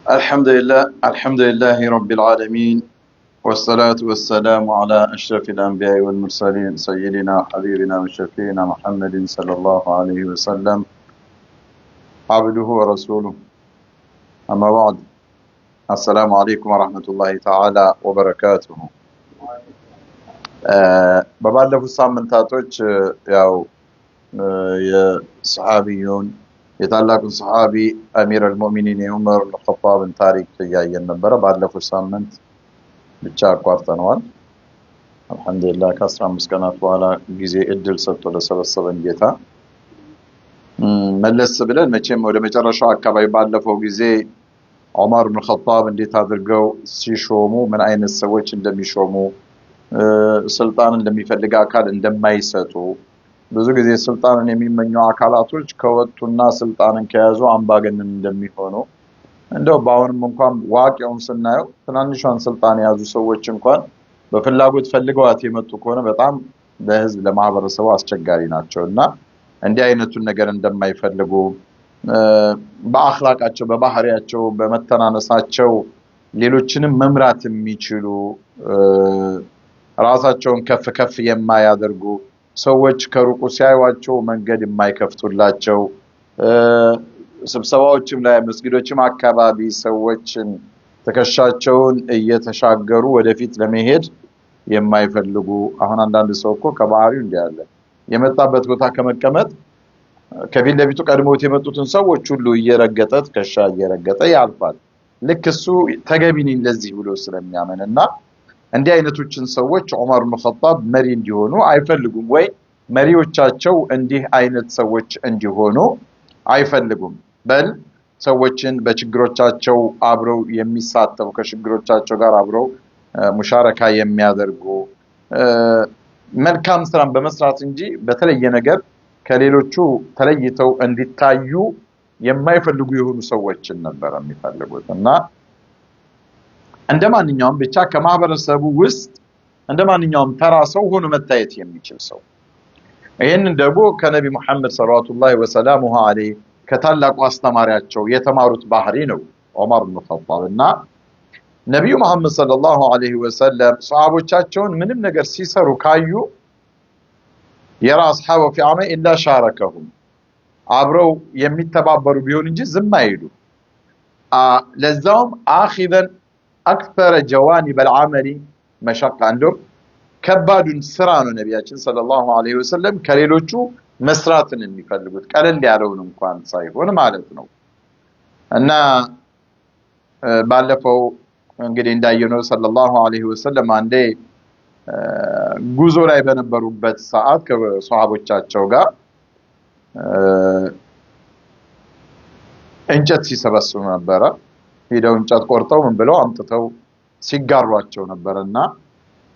الحمد لله رب العالمين، والصلاة والسلام على أشرف الأنبياء والمرسلين سيدنا حبيبنا وشفينا محمد صلى الله عليه وسلم عبده ورسوله. أما بعد، السلام عليكم ورحمة الله تعالى وبركاته. በባለፉት ሳምንታቶች ያው የሰሃቢዩን የታላቁን ሰሃቢ አሚር አልሙእሚኒን ዑመር ኢብኑ ኸጣብን ታሪክ እያየን ነበረ። ባለፉት ሳምንት ብቻ አቋርጠነዋል። አልሐምዱሊላህ ከ15 ቀናት በኋላ ጊዜ እድል ሰጥቶ ለሰበሰበን ጌታ መለስ ብለን መቼም ወደ መጨረሻው አካባቢ ባለፈው ጊዜ ዑመር ኢብኑ ኸጣብ እንዴት አድርገው ሲሾሙ ምን አይነት ሰዎች እንደሚሾሙ ስልጣንን ለሚፈልግ አካል እንደማይሰጡ ብዙ ጊዜ ስልጣንን የሚመኙ አካላቶች ከወጡና ስልጣንን ከያዙ አምባገነን እንደሚሆኑ እንደው ባውንም እንኳን ዋቂውን ስናየው ትናንሿን ስልጣን የያዙ ሰዎች እንኳን በፍላጎት ፈልገዋት የመጡ ከሆነ በጣም ለህዝብ ለማህበረሰቡ አስቸጋሪ ናቸውና እንዲህ አይነቱን ነገር እንደማይፈልጉ በአኽላቃቸው በባህሪያቸው በመተናነሳቸው ሌሎችንም መምራት የሚችሉ ራሳቸውን ከፍ ከፍ የማያደርጉ ሰዎች ከሩቁ ሲያዩዋቸው መንገድ የማይከፍቱላቸው ስብሰባዎችም ላይ መስጊዶችም አካባቢ ሰዎችን ተከሻቸውን እየተሻገሩ ወደፊት ለመሄድ የማይፈልጉ አሁን አንዳንድ ሰው እኮ ከባህሪው እንዲያለ የመጣበት ቦታ ከመቀመጥ ከፊት ለፊቱ ቀድሞት የመጡትን ሰዎች ሁሉ እየረገጠ ተከሻ እየረገጠ ያልፋል። ልክ እሱ ተገቢ ነኝ ለዚህ ብሎ ስለሚያመንና እንዲህ አይነቶችን ሰዎች ዑመር ኢብኑ ኸጣብ መሪ እንዲሆኑ አይፈልጉም ወይ መሪዎቻቸው እንዲህ አይነት ሰዎች እንዲሆኑ አይፈልጉም። በል ሰዎችን በችግሮቻቸው አብረው የሚሳተፉ ከችግሮቻቸው ጋር አብረው ሙሻረካ የሚያደርጉ መልካም ስራን በመስራት እንጂ በተለየ ነገር ከሌሎቹ ተለይተው እንዲታዩ የማይፈልጉ የሆኑ ሰዎችን ነበር የሚፈልጉት እና እንደማንኛውም ብቻ ከማህበረሰቡ ውስጥ እንደማንኛውም ተራ ሰው ሆኖ መታየት የሚችል ሰው ይሄንን ደግሞ ከነቢ መሐመድ ሰለላሁ ዐለይሂ ዐለይሂ ከታላቁ አስተማሪያቸው የተማሩት ባህሪ ነው ዑመር ኢብኑ ኸጣብ እና ነብዩ መሐመድ ሰለላሁ ዐለይሂ ወሰለም ሷሃቦቻቸውን ምንም ነገር ሲሰሩ ካዩ የራ አስሐበ ፊ ዐመል ኢላ ሻረከሁም አብረው የሚተባበሩ ቢሆን እንጂ ዝም አይሉ ለዛውም አኺዘን أكثر جوانب العمل مشقة عندهم كبادون سرانو نبياتين صلى الله عليه وسلم كليلوچو مسراتن የሚፈልጉት ቀለል ያለውን እንኳን ሳይሆን ማለት ነው እና ባለፈው እንግዲህ እንዳየነው ሰለላሁ ዐለይሂ ወሰለም አንዴ ጉዞ ላይ በነበሩበት ሰዓት ከሷሃቦቻቸው ጋር እንጨት ሲሰበስቡ ነበረ። ሄደው እንጨት ቆርጠው ምን ብለው አምጥተው ሲጋሯቸው ነበርና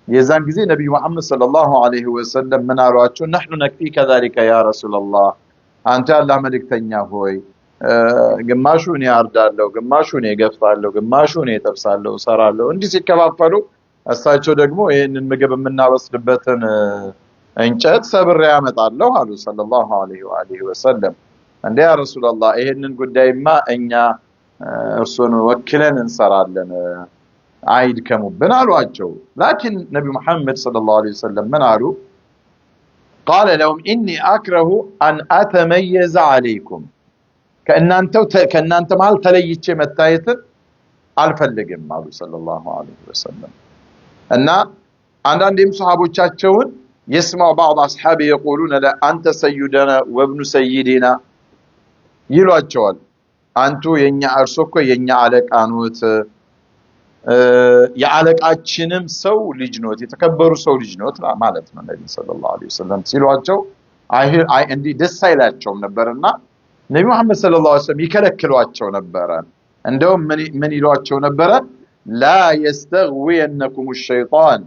የዛን ጊዜ ነብዩ መሐመድ ሰለላሁ ዐለይሂ ወሰለም ምን አሏቸው? نحن نكفيك ذلك يا رسول الله አንተ ያላህ መልእክተኛ ሆይ ግማሹን ያርዳለው ግማሹን ይገፋለው ግማሹን ይጠብሳለው ሰራለው እንዲህ ሲከፋፈሉ እሳቸው ደግሞ ይሄንን ምግብ የምናበስልበትን እንጨት ሰብሬ ያመጣለው አሉ ሰለላሁ ዐለይሂ ወሰለም። እንዴ ያ ረሱላህ ይሄንን ጉዳይማ እኛ እርሱን ወክለን እንሰራለን አይድከሙብን አሏቸው። ላኪን ነብዩ መሐመድ ሰለላሁ ዐለይሂ ወሰለም ምን አሉ? قال لهم اني اكره ان اتميز عليكم ከእናንተ መሃል ተለይቼ መታየትን አልፈልግም አሉ ሰለላሁ ዐለይሂ ወሰለም እና አንዳንዴም ሱሐቦቻቸውን يسمع بعض اصحابي يقولون لا انت سيدنا وابن سيدنا ይሏቸዋል። አንቱ የኛ እርሶ እኮ የኛ አለቃ ኖት የአለቃችንም ሰው ልጅ ኖት የተከበሩ ሰው ልጅ ኖት ማለት ነው ነብዩ ሰለላሁ ዐለይሂ ወሰለም ሲሏቸው አይ እንዲ ደስ አይላቸውም ነበርና ነብዩ መሐመድ ሰለላሁ ዐለይሂ ወሰለም ይከለክሏቸው ነበር። እንደውም ምን ይሏቸው ነበር? لا يستغوينكم الشيطان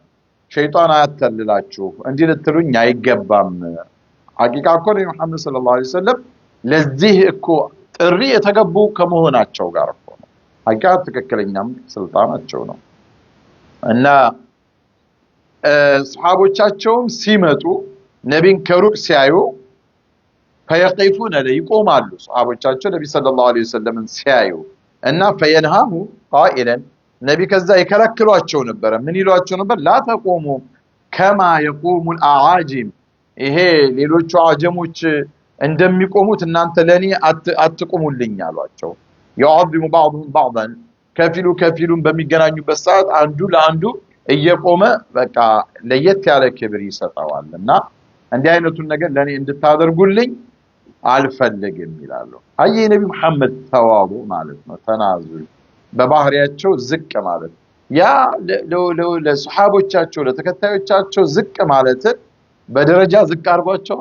ሸይጣን አያታልላችሁ እንዲህ ልትሉኝ አይገባም። ሐቂቃ እኮ ነብዩ መሐመድ ሰለላሁ ዐለይሂ ወሰለም ለዚህ እኮ ጥሪ የተገቡ ከመሆናቸው ጋር ነው ሐቂቃ ትክክለኛም ስልጣናቸው ነው እና ሱሐቦቻቸውም ሲመጡ ነብይን ከሩቅ ሲያዩ ፈየቂፉነ ይቆማሉ። ሱሐቦቻቸው ነብይ ሰለላሁ ዐለይሂ ወሰለም ሲያዩ እና ፈየንሃሁ ቃኢለን ነቢ ከዛ ይከለክሏቸው ነበር ምን ይሏቸው ነበር ላ ተቆሙ ከማ የቆሙ الأعاجم ይሄ ሌሎቹ አጀሞች እንደሚቆሙት እናንተ ለኔ አትቆሙልኝ አሏቸው يعظم بعضهم بعضا ከፊሉን በሚገናኙበት ሰዓት አንዱ ለአንዱ እየቆመ በቃ ለየት ያለ ክብር ይሰጣዋልና እንዲህ አይነቱን ነገር ለኔ እንድታደርጉልኝ አልፈልግም ይላሉ አየ ነብዩ መሐመድ ተዋቡ ማለት ነው ተናዙል በባህሪያቸው ዝቅ ማለት ያ ለሱሐቦቻቸው ለተከታዮቻቸው ዝቅ ማለት በደረጃ ዝቅ አርጓቸው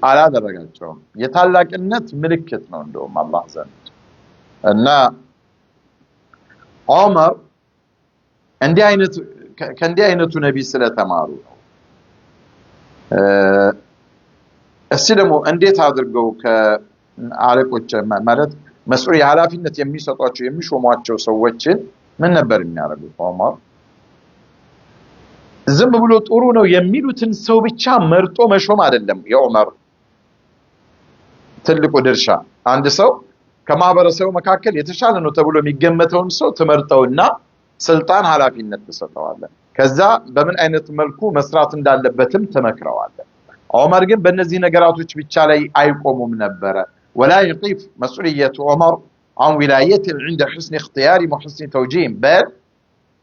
አላደረጋቸውም የታላቅነት ምልክት ነው እንደውም አላህ ዘንድ እና ዑመር ከእንዲህ አይነቱ ነብይ ስለተማሩ ነው እሺ ደግሞ እንዴት አድርገው ከአለቆች ማለት መስዑል የኃላፊነት የሚሰጧቸው የሚሾሟቸው ሰዎችን ምን ነበር የሚያደርጉት ዑመር ዝም ብሎ ጥሩ ነው የሚሉትን ሰው ብቻ መርጦ መሾም አይደለም የዑመር ትልቁ ድርሻ አንድ ሰው ከማህበረሰቡ መካከል የተሻለ ነው ተብሎ የሚገመተውን ሰው ተመርጠውና ስልጣን ኃላፊነት ተሰጠዋል ከዛ በምን አይነት መልኩ መስራት እንዳለበትም ተመክረዋል ዑመር ግን በእነዚህ ነገራቶች ብቻ ላይ አይቆሙም ነበር ولا يقف مسؤولية عمر عن ولاية عند حسن اختيار وحسن توجيه بل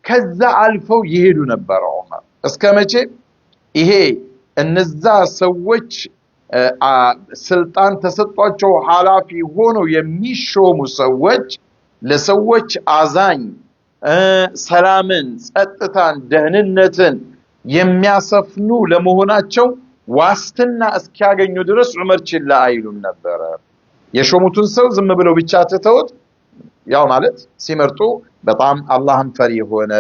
كذا ألفو يهدو نبر عمر اسكامتي إيه النزا سوّج سلطان تسطوچو حالافي هونو يميشو مسوّج لسوّج آزان سلامن ጸጥታን ደህንነትን የሚያሰፍኑ ለመሆናቸው ዋስትና እስኪያገኙ ድረስ ዑመር ችላ አይሉም ነበር የሾሙቱን ሰው ዝም ብለው ብቻ ተተውት ያው ማለት ሲመርጡ በጣም አላህን ፈሪ ሆነ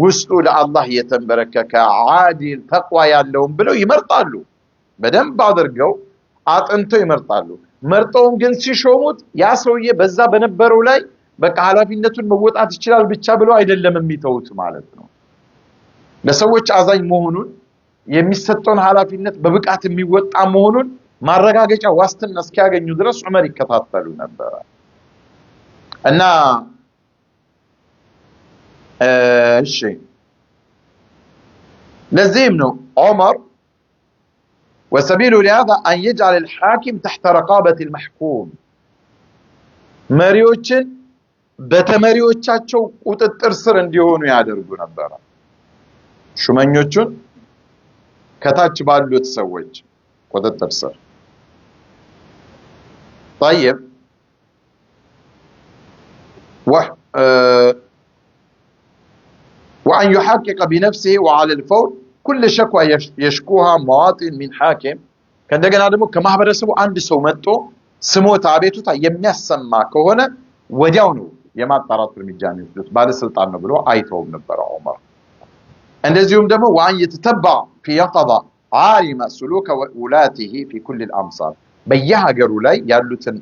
ውስጡ ለአላህ የተንበረከከ ዓዲል ተቅዋ ያለውን ብለው ይመርጣሉ በደንብ አድርገው አጥንተው ይመርጣሉ መርጠውም ግን ሲሾሙት ያ ሰውዬ በዛ በነበረው ላይ በቃ ኃላፊነቱን መወጣት ይችላል ብቻ ብለው አይደለም የሚተውት ማለት ነው ለሰዎች አዛኝ መሆኑን የሚሰጠውን ኃላፊነት በብቃት የሚወጣ መሆኑን ማረጋገጫ ዋስትና እስኪያገኙ ድረስ ዑመር ይከታተሉ ነበር እና እሺ ለዚህም ነው ዑመር وسبيل لهذا أن يجعل الحاكم تحت رقابة المحكوم መሪዎችን በተመሪዎቻቸው ቁጥጥር ስር እንዲሆኑ ያደርጉ ነበር ሹመኞቹን ከታች ባሉት ሰዎች ቁጥጥር ስር طيب وأن يحقق بنفسه وعلى الفور كل شكوى يشكوها مواطن من حاكم كان دغنا دمو كماهبرسو አንድ ሰው መጥቶ ስሞታ አቤቱታ የሚያሰማ ከሆነ ወዲያው ነው የማጣራት እርምጃ የሚወስዱት ባለስልጣን ነው ብሎ አይተውም ነበር ዑመር እንደዚሁም ደግሞ وأن يتتبع في يقظة عالم سلوك ولاته في كل الأمصار በየሀገሩ ላይ ያሉትን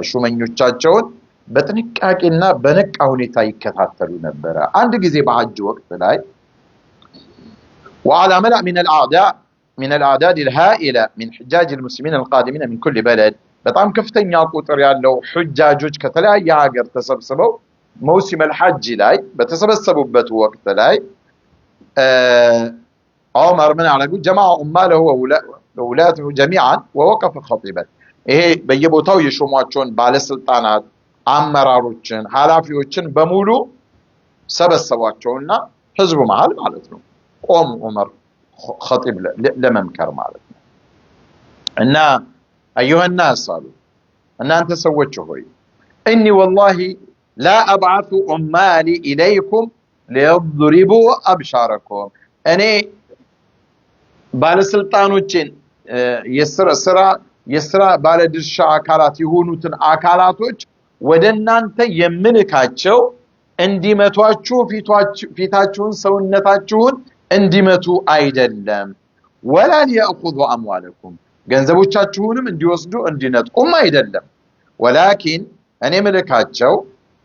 ሹመኞቻቸውን በጥንቃቄና በነቃ ሁኔታ ይከታተሉ ነበር አንድ ጊዜ በሐጅ ወቅት ላይ وعلى ملأ من الأعداد الهائلة من حجاج المسلمين القادمين من كل بلد በጣም ከፍተኛ ቁጥር ያለው ሑጃጆች ከተለያየ ሀገር ተሰብስበው موسم الحج ላይ በተሰበሰቡበት ወቅት ላይ عمر من على جماع أماله وولاته جميعا ووقف خطيبا ይሄ በየቦታው የሾሟቸውን ባለስልጣናት አመራሮችን ኃላፊዎችን በሙሉ ሰበሰቧቸውና ህዝቡ መሃል ማለት ነው ቆም ዑመር خطيب ለመምከር ማለት ነው እና ايها الناس قالوا እናንተ ሰዎች ሆይ اني والله لا ابعث عمالي اليكم ليضربوا ابشاركم እኔ ባለስልጣኖችን የሥራ ባለድርሻ አካላት የሆኑትን አካላቶች ወደናንተ የምንካቸው እንዲመቷችሁ ፊታችሁን ሰውነታችሁን እንዲመቱ አይደለም ولا ياخذوا اموالكم ገንዘቦቻችሁንም እንዲወስዱ እንዲነጥቁም አይደለም ولكن እኔ መልካቸው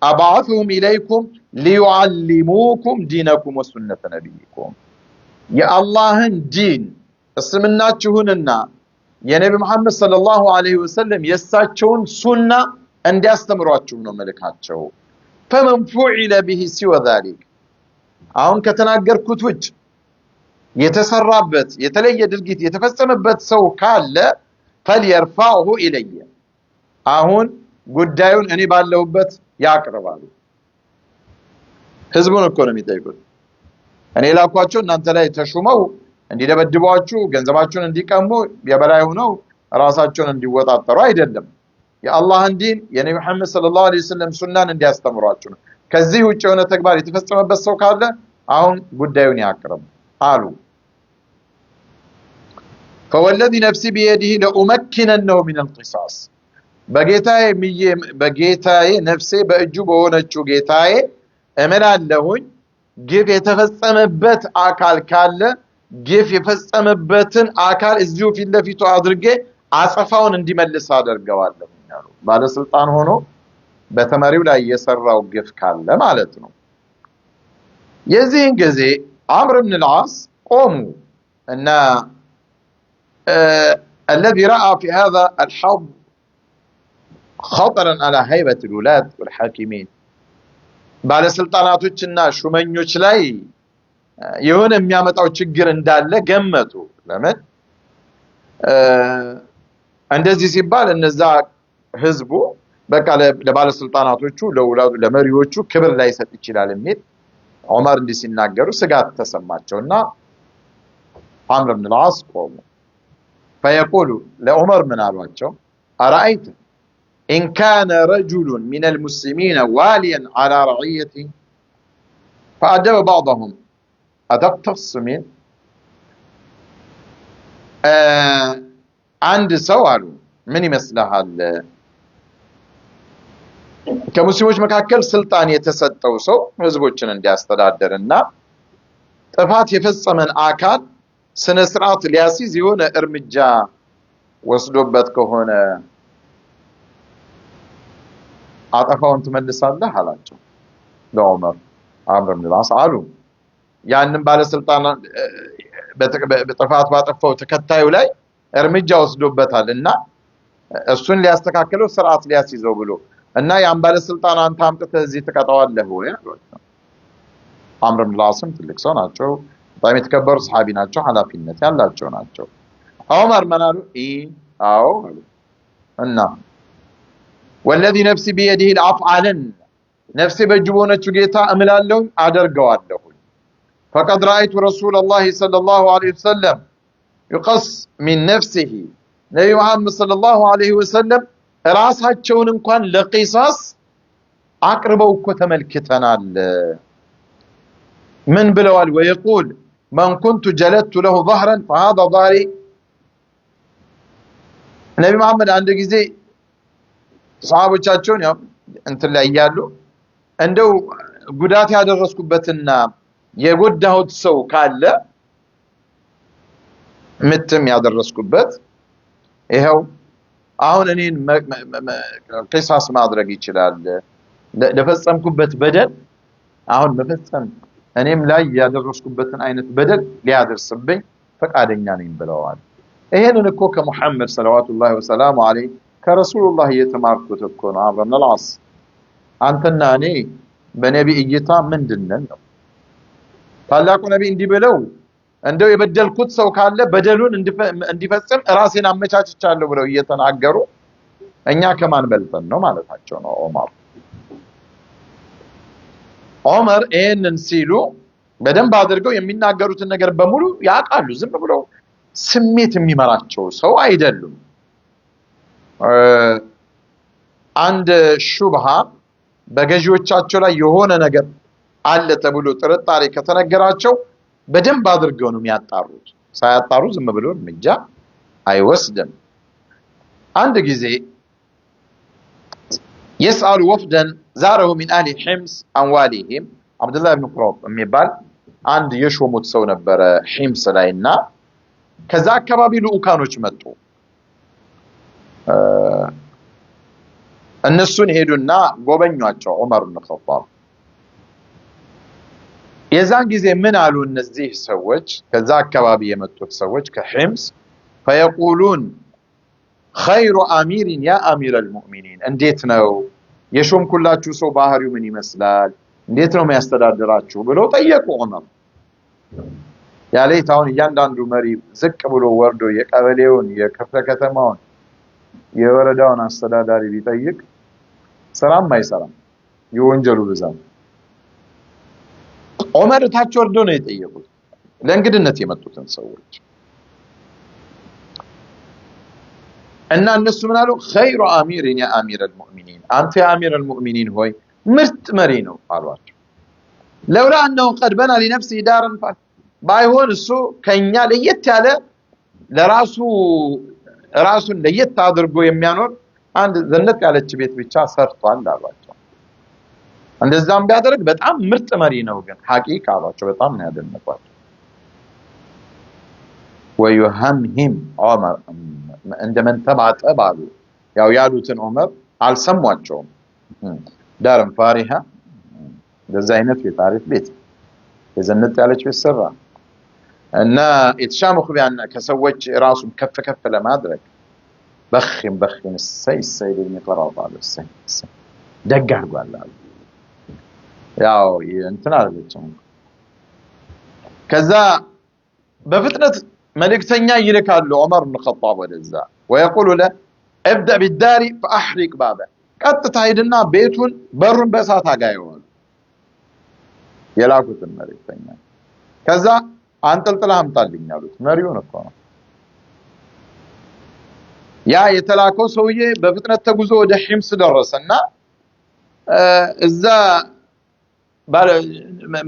ابعثهم اليكم ليعلموكم دينكم وسنة نبيكم يا الله دين እስልምናችሁንና የነብዩ መሐመድ ሰለላሁ ዐለይሂ ወሰለም የሳቸውን ሱና እንዲያስተምሯችሁ ነው መልካቸው فمن فعل به سوى ذلك አሁን ከተናገርኩት ውጭ የተሰራበት የተለየ ድርጊት የተፈጸመበት ሰው ካለ فليرفعه الي አሁን ጉዳዩን እኔ ባለውበት ያቅርባሉ ህዝቡን እኮ ነው የሚጠይቁት እኔ ላኳቸው እናንተ ላይ ተሹመው እንዲደበድቧችሁ ገንዘባችሁን እንዲቀሙ የበላይ ሆነው ራሳቸውን እንዲወጣጠሩ አይደለም የአላህን ዲን የነብዩ መሐመድ ሰለላሁ ዐለይሂ ወሰለም ሱናን እንዲያስተምሯችሁ ነው ከዚህ ውጭ የሆነ ተግባር የተፈጸመበት ሰው ካለ አሁን ጉዳዩን ያቅርብ አሉ فوالذي نفسي بيده لأمكننه من القصاص በጌታዬ ነፍሴ በእጁ በሆነችው ጌታዬ እምላለሁኝ ግፍ የተፈጸመበት አካል ካለ ግፍ የፈጸመበትን አካል እዚሁ ፊት ለፊቱ አድርጌ አጸፋውን እንዲመልስ አደርገዋለሁ ያሉ ባለስልጣን ሆኖ በተመሪው ላይ የሰራው ግፍ ካለ ማለት ነው የዚህን ጊዜ አምር ኢብኑ አልዓስ ቆሙ እና الذي رأى في هذا الحرب خطرا على هيبة الولاة والحاكمين ባለስልጣናቶችና ሹመኞች ላይ የሆነ የሚያመጣው ችግር እንዳለ ገመቱ ለምን እንደዚህ ሲባል እነዛ ህዝቡ በቃ ለባለስልጣናቶቹ ለውላዱ ለመሪዎቹ ክብር ላይ ሰጥ ይችላል የሚል ዑመር እንዲህ ሲናገሩ ስጋት ተሰማቸውና አምር ኢብኑ አልዓስ ቆሙ فيقول لعمر من አሏቸው أرأيت إن كان رجل من المسلمين واليا على رعيته فأدب بعضهم أتقتص من عند سوال من يመስልሃል ከሙስሊሞች መካከል ስልጣን የተሰጠው ሰው ህዝቦችን እንዲያስተዳድርና ጥፋት የፈጸመን አካል ስነ ስርዓት ሊያሲዝ የሆነ እርምጃ ወስዶበት ከሆነ አጠፋውን ትመልሳለህ አላቸው ለዑመር አምር ኢብኑ አልዓስ አሉ ያንን ባለስልጣን በጥፋት ባጠፋው ተከታዩ ላይ እርምጃ ወስዶበታልና እሱን ሊያስተካክለው ስርዓት ሊያሲዘው ብሎ እና ያን ባለስልጣን አንተ አምጥተህ እዚህ ተቀጣዋለህ ወይ አሏቸው አምር ኢብኑ አልዓስም ትልቅ ሰው ናቸው በጣም የተከበሩ ሰሃቢ ናቸው ኃላፊነት ያላቸው ናቸው ዑመር መናሉ አዎ እና والذي نفسي بيده الافعالن نفسي بجبونچ ጌታ እምላለሁ አደርገዋለሁ فقد رايت رسول الله صلى الله عليه وسلم يقص من نفسه ነብዩ መሐመድ صلى الله عليه وسلم ራሳቸውን እንኳን ለቂሳስ አቅርበው እኮ ተመልክተናል ምን ብለዋል ويقول من كنت جلدت له ظهرا فهذا ظهري ነብዩ መሐመድ አንድ ጊዜ ሰሃቦቻቸውን ያው እንትን ላይ ያሉ እንደው ጉዳት ያደረስኩበትና የጎዳሁት ሰው ካለ ምትም ያደረስኩበት ይሄው አሁን እኔን ቂሳስ ማድረግ ይችላል ለፈጸምኩበት በደል አሁን መፈጸም እኔም ላይ ያደረስኩበትን አይነት በደል ሊያደርስብኝ ፈቃደኛ ነኝ ብለዋል ይሄንን እኮ ከሙሐመድ ሰለላሁ ዐለይሂ ወሰለም ከረሱላህ የተማርኩት እኮ ነው አምር ኢብኑ አልዓስ አንተና እኔ በነቢ እይታ ምንድነን ነው ታላቁ ነቢ እንዲህ ብለው እንደው የበደልኩት ሰው ካለ በደሉን እንዲፈጽም ራሴን አመቻችቻለሁ ብለው እየተናገሩ እኛ ከማን በልጠን ነው ማለታቸው ነው ዑመር ይሄንን ሲሉ በደንብ አድርገው የሚናገሩትን ነገር በሙሉ ያቃሉ ዝም ብለው ስሜት የሚመራቸው ሰው አይደሉም አንድ ሹብሃ በገዢዎቻቸው ላይ የሆነ ነገር አለ ተብሎ ጥርጣሬ ከተነገራቸው በደንብ አድርገው ነው የሚያጣሩት ሳያጣሩ ዝም ብለው እርምጃ አይወስድም አንድ ጊዜ يسأل وفدا زاره من اهل حمص عن واليهم عبد الله بن قراب የሚባል አንድ የሾሙት ሰው ነበር ሒምስ ላይና ከዛ አካባቢ ልኡካኖች መጡ እነሱን ሄዱና ጎበኟቸው ዑመር ኢብኑ ኸጣብ የዛን ጊዜ ምን አሉ እነዚህ ሰዎች ከዛ አካባቢ የመጡት ሰዎች ከሒምስ فيقولون خير أمير يا أمير المؤمنين انديتنا يشوم كلاتشو سو باهريو من يمسلال انديتنا ما يستدادراتشو بلو طيقوا عمر يا ليت هون يانداندو مري زك بلو وردو يقبليون يكفለ ከተማውን የወረዳውን አስተዳዳሪ ቢጠይቅ ሰላም ማይሰራም የወንጀሉ ብዛት ዑመር ታች ወርዶ ነው የጠየቁት ለእንግድነት የመጡትን ሰዎች እና እነሱ ምን አሉ خير امير يا امير المؤمنين አንተ يا امير المؤمنين ሆይ ምርጥ መሪ ነው አሏቸው لولا انه قد بنى لنفسه دارا ባይሆን እሱ ከኛ ለየት ያለ ለራሱ ራሱን ለየት አድርጎ የሚያኖር አንድ ዘነት ያለች ቤት ብቻ ሰርቷል አሏቸው እንደዛም ቢያደርግ በጣም ምርጥ መሪ ነው ግን ሐቂቃ አሏቸው በጣም ነው ያደነቋቸው ويهمهم عمر እንደምን ተባጠባሉ ያው ያሉትን ዑመር አልሰሟቸውም ዳርም ፋሪሃ እንደዛ አይነት የታሪክ ቤት የዘነት ያለች ቤት ሰራ እና የተሻመኹ ቢያና ከሰዎች ራሱን ከፍ ከፍ ለማድረግ በخም ሰይድ ኢብኑ ቀራጣ ደግ አድርጓል ያው እንትና አለችው ከዛ በፍጥነት መልእክተኛ ይልካሉ ዑመር ኢብኑ ኸጣብ ወደዛ ويقول له ابدا بالدار فاحرق بابه ቀጥታ ሄድና ቤቱን በሩን በእሳት አጋየው የላኩትን መልእክተኛ ከዛ አንጠልጥላ አምጣልኝ አሉት መሪውን እኮ ነው ያ የተላከው ሰውዬ በፍጥነት ተጉዞ ወደ ሒምስ ደረሰና እዛ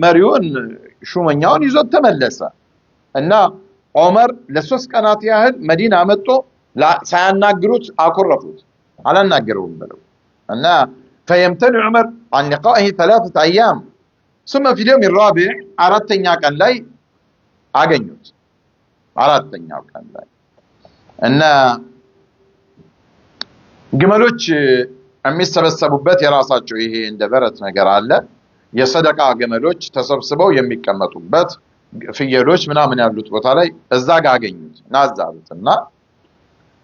መሪውን ሹመኛውን ይዞት ተመለሰ እና ዑመር ለሶስት ቀናት ያህል መዲና መጥቶ ሳያናግሩት አኮረፉት አላናገረውም ብለው እና فيمتنع عمر عن لقائه 3 ايام ثم في اليوم الرابع አራተኛ ቀን ላይ አገኙት አራተኛው ቀን ላይ እና ግመሎች የሚሰበሰቡበት የራሳቸው ይሄ እንደ በረት ነገር አለ የሰደቃ ግመሎች ተሰብስበው የሚቀመጡበት ፍየሎች ምናምን ያሉት ቦታ ላይ እዛ ጋር አገኙት ናዛሉትና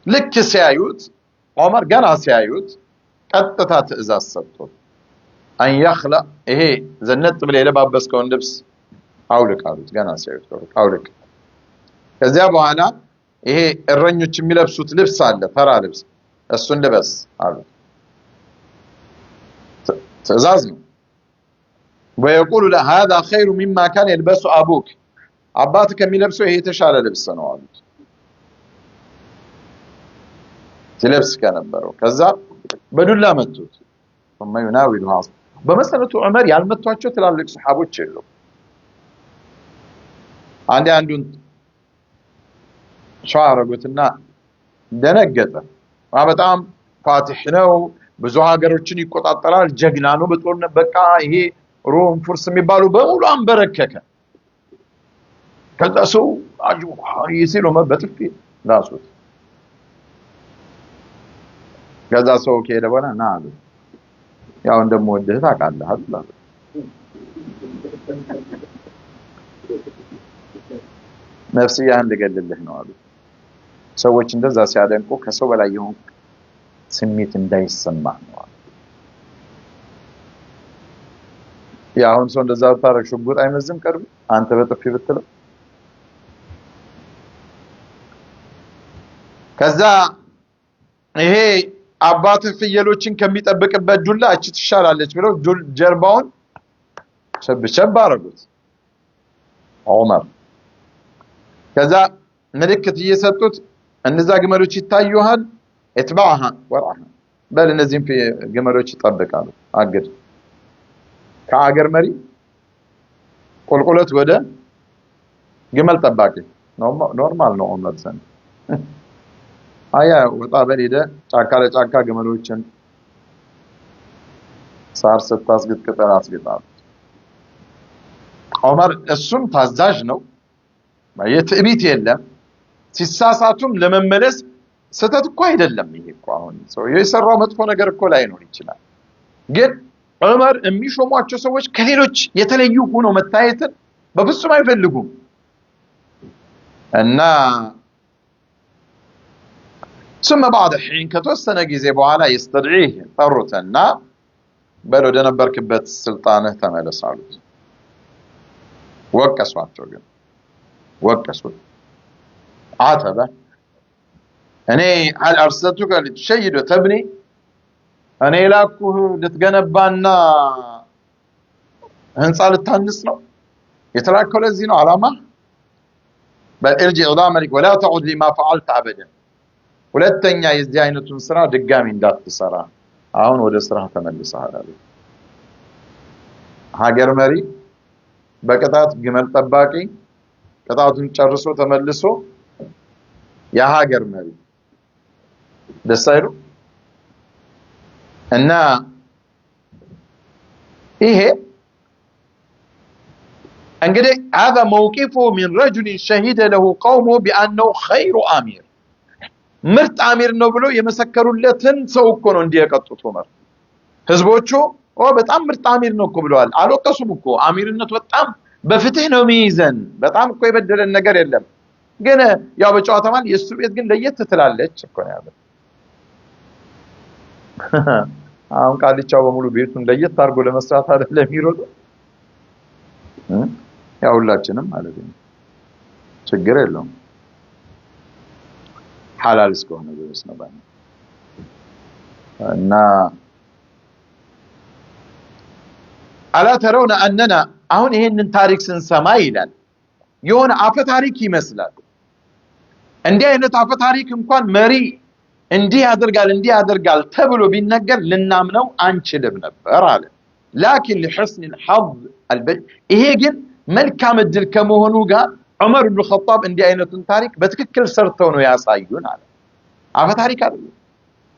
ልክ ሲያዩት ዑመር ገና ሲያዩት ቀጥታ ትእዛዝ ሰጥቶ አን يخلع ይሄ ዘነጥ ብለ የለባበስከውን ልብስ አውልቅ አሉት ገና ሲያዩት አውልቅ ከዚያ በኋላ ይሄ እረኞች የሚለብሱት ልብስ አለ ተራ ልብስ እሱን ልበስ አሉት ትእዛዝ ነው ويقول له هذا خير مما كان يلبسه ابوك አባትህ ከሚለብሰው ይሄ የተሻለ ልብስ ነው አሉት ሲለብስ ከነበረው ከዛ በዱላ መቱት ثم يناول هذا በመሰረቱ ዑመር ያልመቷቸው ትላልቅ ሱሐቦች የሉም አንዱን ሻረጉትና ደነገጠ በጣም ፋቲህ ነው ብዙ ሀገሮችን ይቆጣጠራል ጀግና ነው በጦርነት በቃ ይሄ ሮም ፉርስ የሚባሉ በሙሉ አንበረከከ ከዛ ሰው አጁ ይሲሉ በጥፊ ራሱት ከዛ ሰው ከሄደ በኋላ ና አሉ ያው እንደምወድህ ታውቃለህ አይደል ነፍስያ እንደገለልህ ነው አሉ ሰዎች እንደዛ ሲያደንቁ ከሰው በላይ የሆነ ስሜት እንዳይሰማ ነው ያሁን ሰው እንደዛ ታረክ ሽጉጥ አይመዝም ቀርብ አንተ በጥፊ ብትለው ከዛ ይሄ አባቱ ፍየሎችን ከሚጠብቅበት ዱላ እቺ ትሻላለች ብለው ጀርባውን ሸብሸብ አረጉት ዑመር ከዛ ምልክት እየሰጡት እነዛ ግመሎች ይታዩሃል اتبعها ورعها በል እነዚህን ግመሎች ይጠብቃሉ አግድ ከአገር መሪ ቁልቁለት ወደ ግመል ጠባቂ ኖርማል ነው ዑመር ዘንድ አያ ወጣ በሌደ ጫካ ለጫካ ግመሎችን ሳር ስታስግጥ ቅጠል አስግጣል ዑመር እሱም ታዛዥ ነው የትዕቢት የለም ሲሳሳቱም ለመመለስ ስተት እኮ አይደለም ይሄ እኮ አሁን ሰው የሰራው መጥፎ ነገር እኮ ላይ ነው ይችላል ግን ዑመር የሚሾሟቸው ሰዎች ከሌሎች የተለዩ ሆኖ መታየትን በፍጹም አይፈልጉም እና ثم بعد حين ከተወሰነ ጊዜ በኋላ يستدعيه ጠሩትና በል ወደ ነበርክበት ስልጣንህ ተመለስ አሉት። ወቀሷቸው ግን ወቀሱት። عاتب እኔ هل أرسلتك لتشيد وتبني እኔ ላኩህ ልትገነባና ህንጻ ልታንጽ ነው የተላከው ለዚህ ነው አላማ بل ارجع الى عملك ولا تعد لما فعلت ابدا ሁለተኛ የዚህ አይነቱን ስራ ድጋሚ እንዳትሰራ አሁን ወደ ስራ ተመልሰሃል አሉ። ሀገር መሪ በቅጣት ግመል ጠባቂ ቅጣቱን ጨርሶ ተመልሶ የሀገር መሪ ደስ አይሉ እና ይሄ እንግዲህ هذا موقفه من رجل شهد له قومه بانه خير امير ምርጥ አሚር ነው ብሎ የመሰከሩለትን ሰው እኮ ነው እንዲያቀጡት ዑመር። ህዝቦቹ በጣም ምርጥ አሚር ነው እኮ ብለዋል። አልወቀሱም እኮ አሚርነቱ በጣም በፍትህ ነው የሚይዘን በጣም እኮ የበደለን ነገር የለም። ግን ያው በጨዋታ ማለት የሱ ቤት ግን ለየት ትላለች እኮ ነው ያለው። አሁን ቃልቻው በሙሉ ቤቱን ለየት አድርጎ ለመስራት አይደለም የሚሮጡ ያው ሁላችንም ማለት ነው ችግር የለውም حلال እስከሆነ ድረስ ነው ባይ እና አላ ተረውና አንና አሁን ይሄንን ታሪክ ስንሰማ ይላል የሆነ አፈ ታሪክ ይመስላል። እንዲህ አይነት አፈ ታሪክ እንኳን መሪ እንዲህ ያደርጋል ተብሎ ቢነገር ልናምነው አንችልም ነበር አለ። لكن لحسن الحظ ይሄ ግን መልካም እድል ከመሆኑ ጋር ዑመር ኢብኑ ኸጣብ እንዲህ አይነቱን ታሪክ በትክክል ሰርተው ነው ያሳዩን አለ። አፈ ታሪክ አይደለም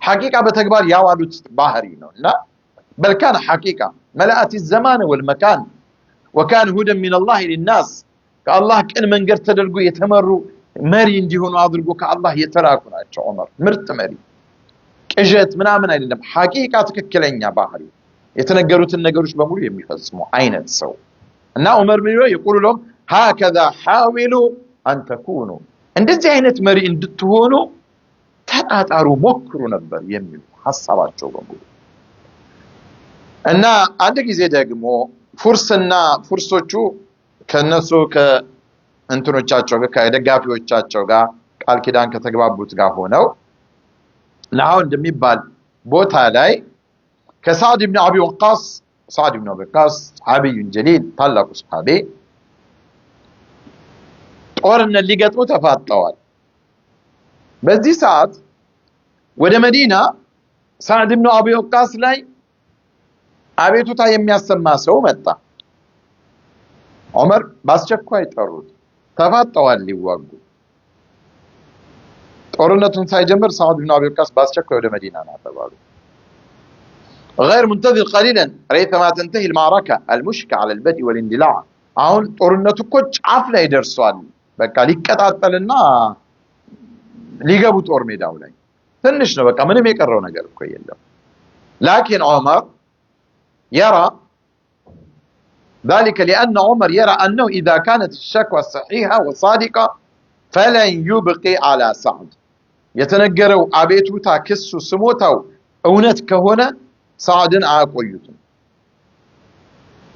ሐቂቃ በተግባር ያዋሉት ባህሪ ነውና بل كان حقيقة ملأت الزمان والمكان وكان هدى من الله للناس كالله كان منجر تدرجو يتمروا مري እንዲሆኑ አድርጎ ከአላህ የተላኩ ናቸው ዑመር ምርጥ መሪ ቅዠት ምናምን አይደለም ሐቂቃ ትክክለኛ ባህሪ የተነገሩትን ነገሮች በሙሉ የሚፈጽሙ አይነት ሰው እና ዑመር ምን ይለው يقول لهم هكذا حاولوا ان تكونوا እንደዚህ አይነት መሪ እንድትሆኑ ተጣጣሩ ሞክሩ ነበር የሚሉ ሐሳባቸው በሙሉ እና አንድ ጊዜ ደግሞ ፉርሶቹ ከነሱ ከእንትኖቻቸው ጋር ከደጋፊዎቻቸው ጋር ቃል ኪዳን ከተግባቡት ጋር ሆነው ናው እንደሚባል ቦታ ላይ ከሳዕድ ኢብኑ አቢ ወቃስ ሰሃቢ ጀሊል ታላቁ ሰሃቢ ጦርነት ሊገጥሙ ተፋጠዋል። በዚህ ሰዓት ወደ መዲና ሳዕድ ኢብኑ አቢ ወቃስ ላይ አቤቱታ የሚያሰማ ሰው መጣ። ዑመር ባስቸኳይ ጠሩት። ተፋጠዋል ሊዋጉ። ጦርነቱን ሳይጀምር ሳዕድ ኢብኑ አቢ ወቃስ ባስቸኳይ ወደ መዲና ና ተባሉ። غير منتظر قليلا ريثما تنتهي المعركة المشكة على البدء والاندلاع አሁን ጦርነቱ እኮ ጫፍ ላይ ደርሷል። በቃ ሊቀጣጠልና ሊገቡ ጦር ሜዳው ላይ ትንሽ ነው በቃ ምንም የቀረው ነገር እኮ የለም። لكن عمر يرى ذلك لأن عمر يرى أنه إذا كانت الشكوى صحيحة وصادقة فلن يبقي على سعد يتنقروا أبيتوتا كسو سموتاو እውነት ከሆነ سعدን አያቆዩትም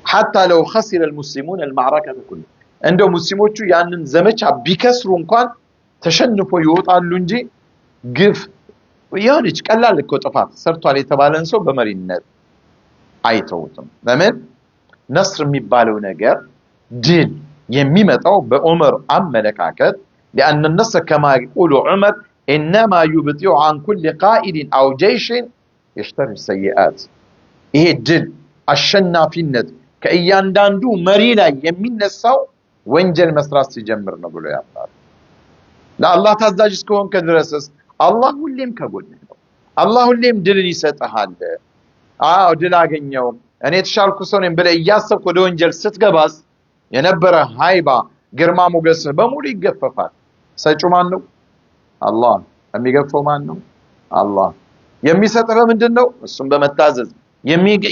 حتى لو خسر المسلمون المعركة كلها እንደው ሙስሊሞቹ ያንን ዘመቻ ቢከስሩ እንኳን ተሸንፎ ይወጣሉ እንጂ ግፍ ያንች ቀላል እኮ ጥፋት ሰርቷል የተባለን ሰው በመሪነት አይተውትም። ለምን ነስር የሚባለው ነገር ድል የሚመጣው በዑመር አመለካከት لأن النصر كما يقول عمر إنما يبطئ عن كل قائد أو جيش يشتري السيئات ይሄ ድል አሸናፊነት ከእያንዳንዱ መሪ ላይ የሚነሳው ወንጀል መስራት ሲጀምር ነው ብሎ ያምናል። ለአላህ ታዛዥ እስከሆንክ ድረስስ አላህ ሁሌም ከጎንህ ነው። አላህ ሁሌም ድልን ይሰጥሃል። አዎ ድል አገኘው እኔ ተሻልኩ ሰው ነኝ ብለህ እያሰብክ ወደ ወንጀል ስትገባስ የነበረ ሃይባ ግርማ ሞገስህ በሙሉ ይገፈፋል። ሰጪው ማን ነው? አላህ። የሚገፈው ማን ነው? አላህ። የሚሰጥህ በምንድነው? እሱን በመታዘዝ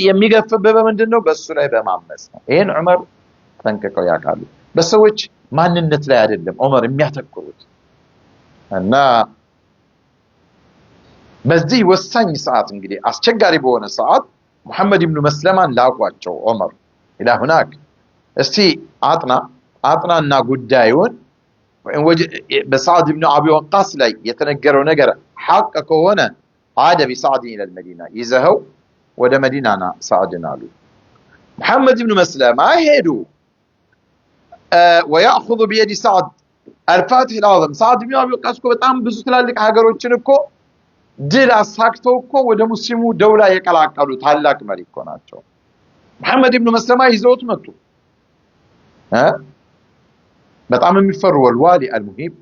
የሚገፍብህ በምንድነው? በሱ ላይ በማመጽ ነው። ይሄን ዑመር ጠንቅቀው ያውቃሉ። በሰዎች ማንነት ላይ አይደለም ዑመር የሚያተኩሩት እና በዚህ ወሳኝ ሰዓት እንግዲህ አስቸጋሪ በሆነ ሰዓት ሙሐመድ ኢብኑ መስለማን ላቋቸው ዑመር ኢላ ሁናክ እስቲ አጥናና ጉዳዩን በሳዕድ ኢብኑ አቢ ወቃስ ላይ የተነገረው ነገር ሐቅ ከሆነ عاد بسعد الى المدينه يزهو ወደ መዲናና ሳዕድን አሉ محمد بن مسلمة هيدو ويأخذ بيد سعد الفاتح الأعظم سعد بن أبي وقاص እኮ በጣም ብዙ ትላልቅ ሀገሮችን እኮ ድል አሳክተው እኮ ወደ ሙስሊሙ ደውላ የቀላቀሉ ታላቅ መሪ እኮ ናቸው محمد بن مسلمة ይዘውት መጡ በጣም የሚፈሩ ወልዋሊ المهيب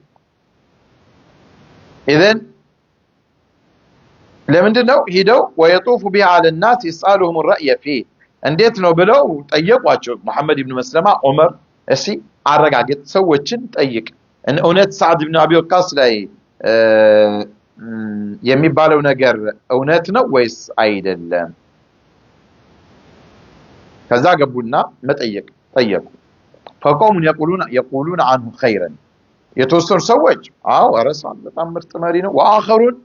اذن ለምንድነው ሄደው ويطوف بها على الناس يسألهم الرأي فيه እንዴት ነው ብለው ጠየቋቸው محمد بن مسلمة ዑመር እሺ አረጋግጥ ሰዎችን ጠይቅ እውነት ሳዕድ ኢብኑ አቢ ወቃስ ላይ የሚባለው ነገር እውነት ነው ወይስ አይደለም ከዛ ገቡና መጠየቅ ጠየቁ فقوم يقولون عنه خيرا የተወሰኑ ሰዎች አዎ አረሳን በጣም ምርጥ መሪ ነው واخرون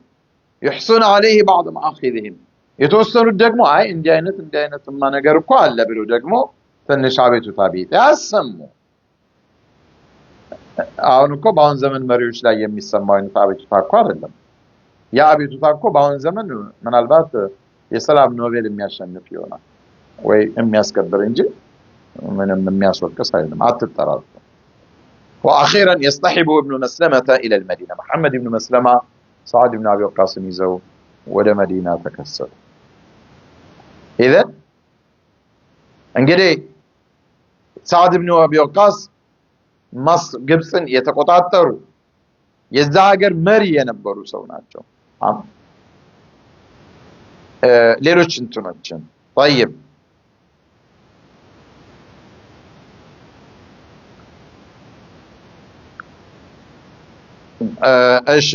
يحسن عليه بعض مؤاخذهم የተወሰኑት ደግሞ አይ እንዲህ አይነትማ ነገር እኮ አለ ብለው ደግሞ ትንሽ አቤቱታ ቤት ያሰሙ አሁን እኮ በአሁን ዘመን መሪዎች ላይ የሚሰማው አይነት አቤቱታ እኮ አይደለም ያ አቤቱታ እኮ በአሁን ዘመን ምናልባት የሰላም ኖቤል የሚያሸንፍ ይሆናል ወይ የሚያስከብር እንጂ ምንም የሚያስወቅስ አይደለም አትጠራጡ واخيرا يصطحب ابن مسلمة الى المدينه محمد ابن مسلمة سعد بن ابي وقاص ይዘው ወደ መዲና ተከሰቱ اذا እንግዲህ سعد بن ابي وقاص ግብጽን የተቆጣጠሩ የዛ ሀገር መሪ የነበሩ ሰው ናቸው ሌሎች እንትኖችን طيب እሺ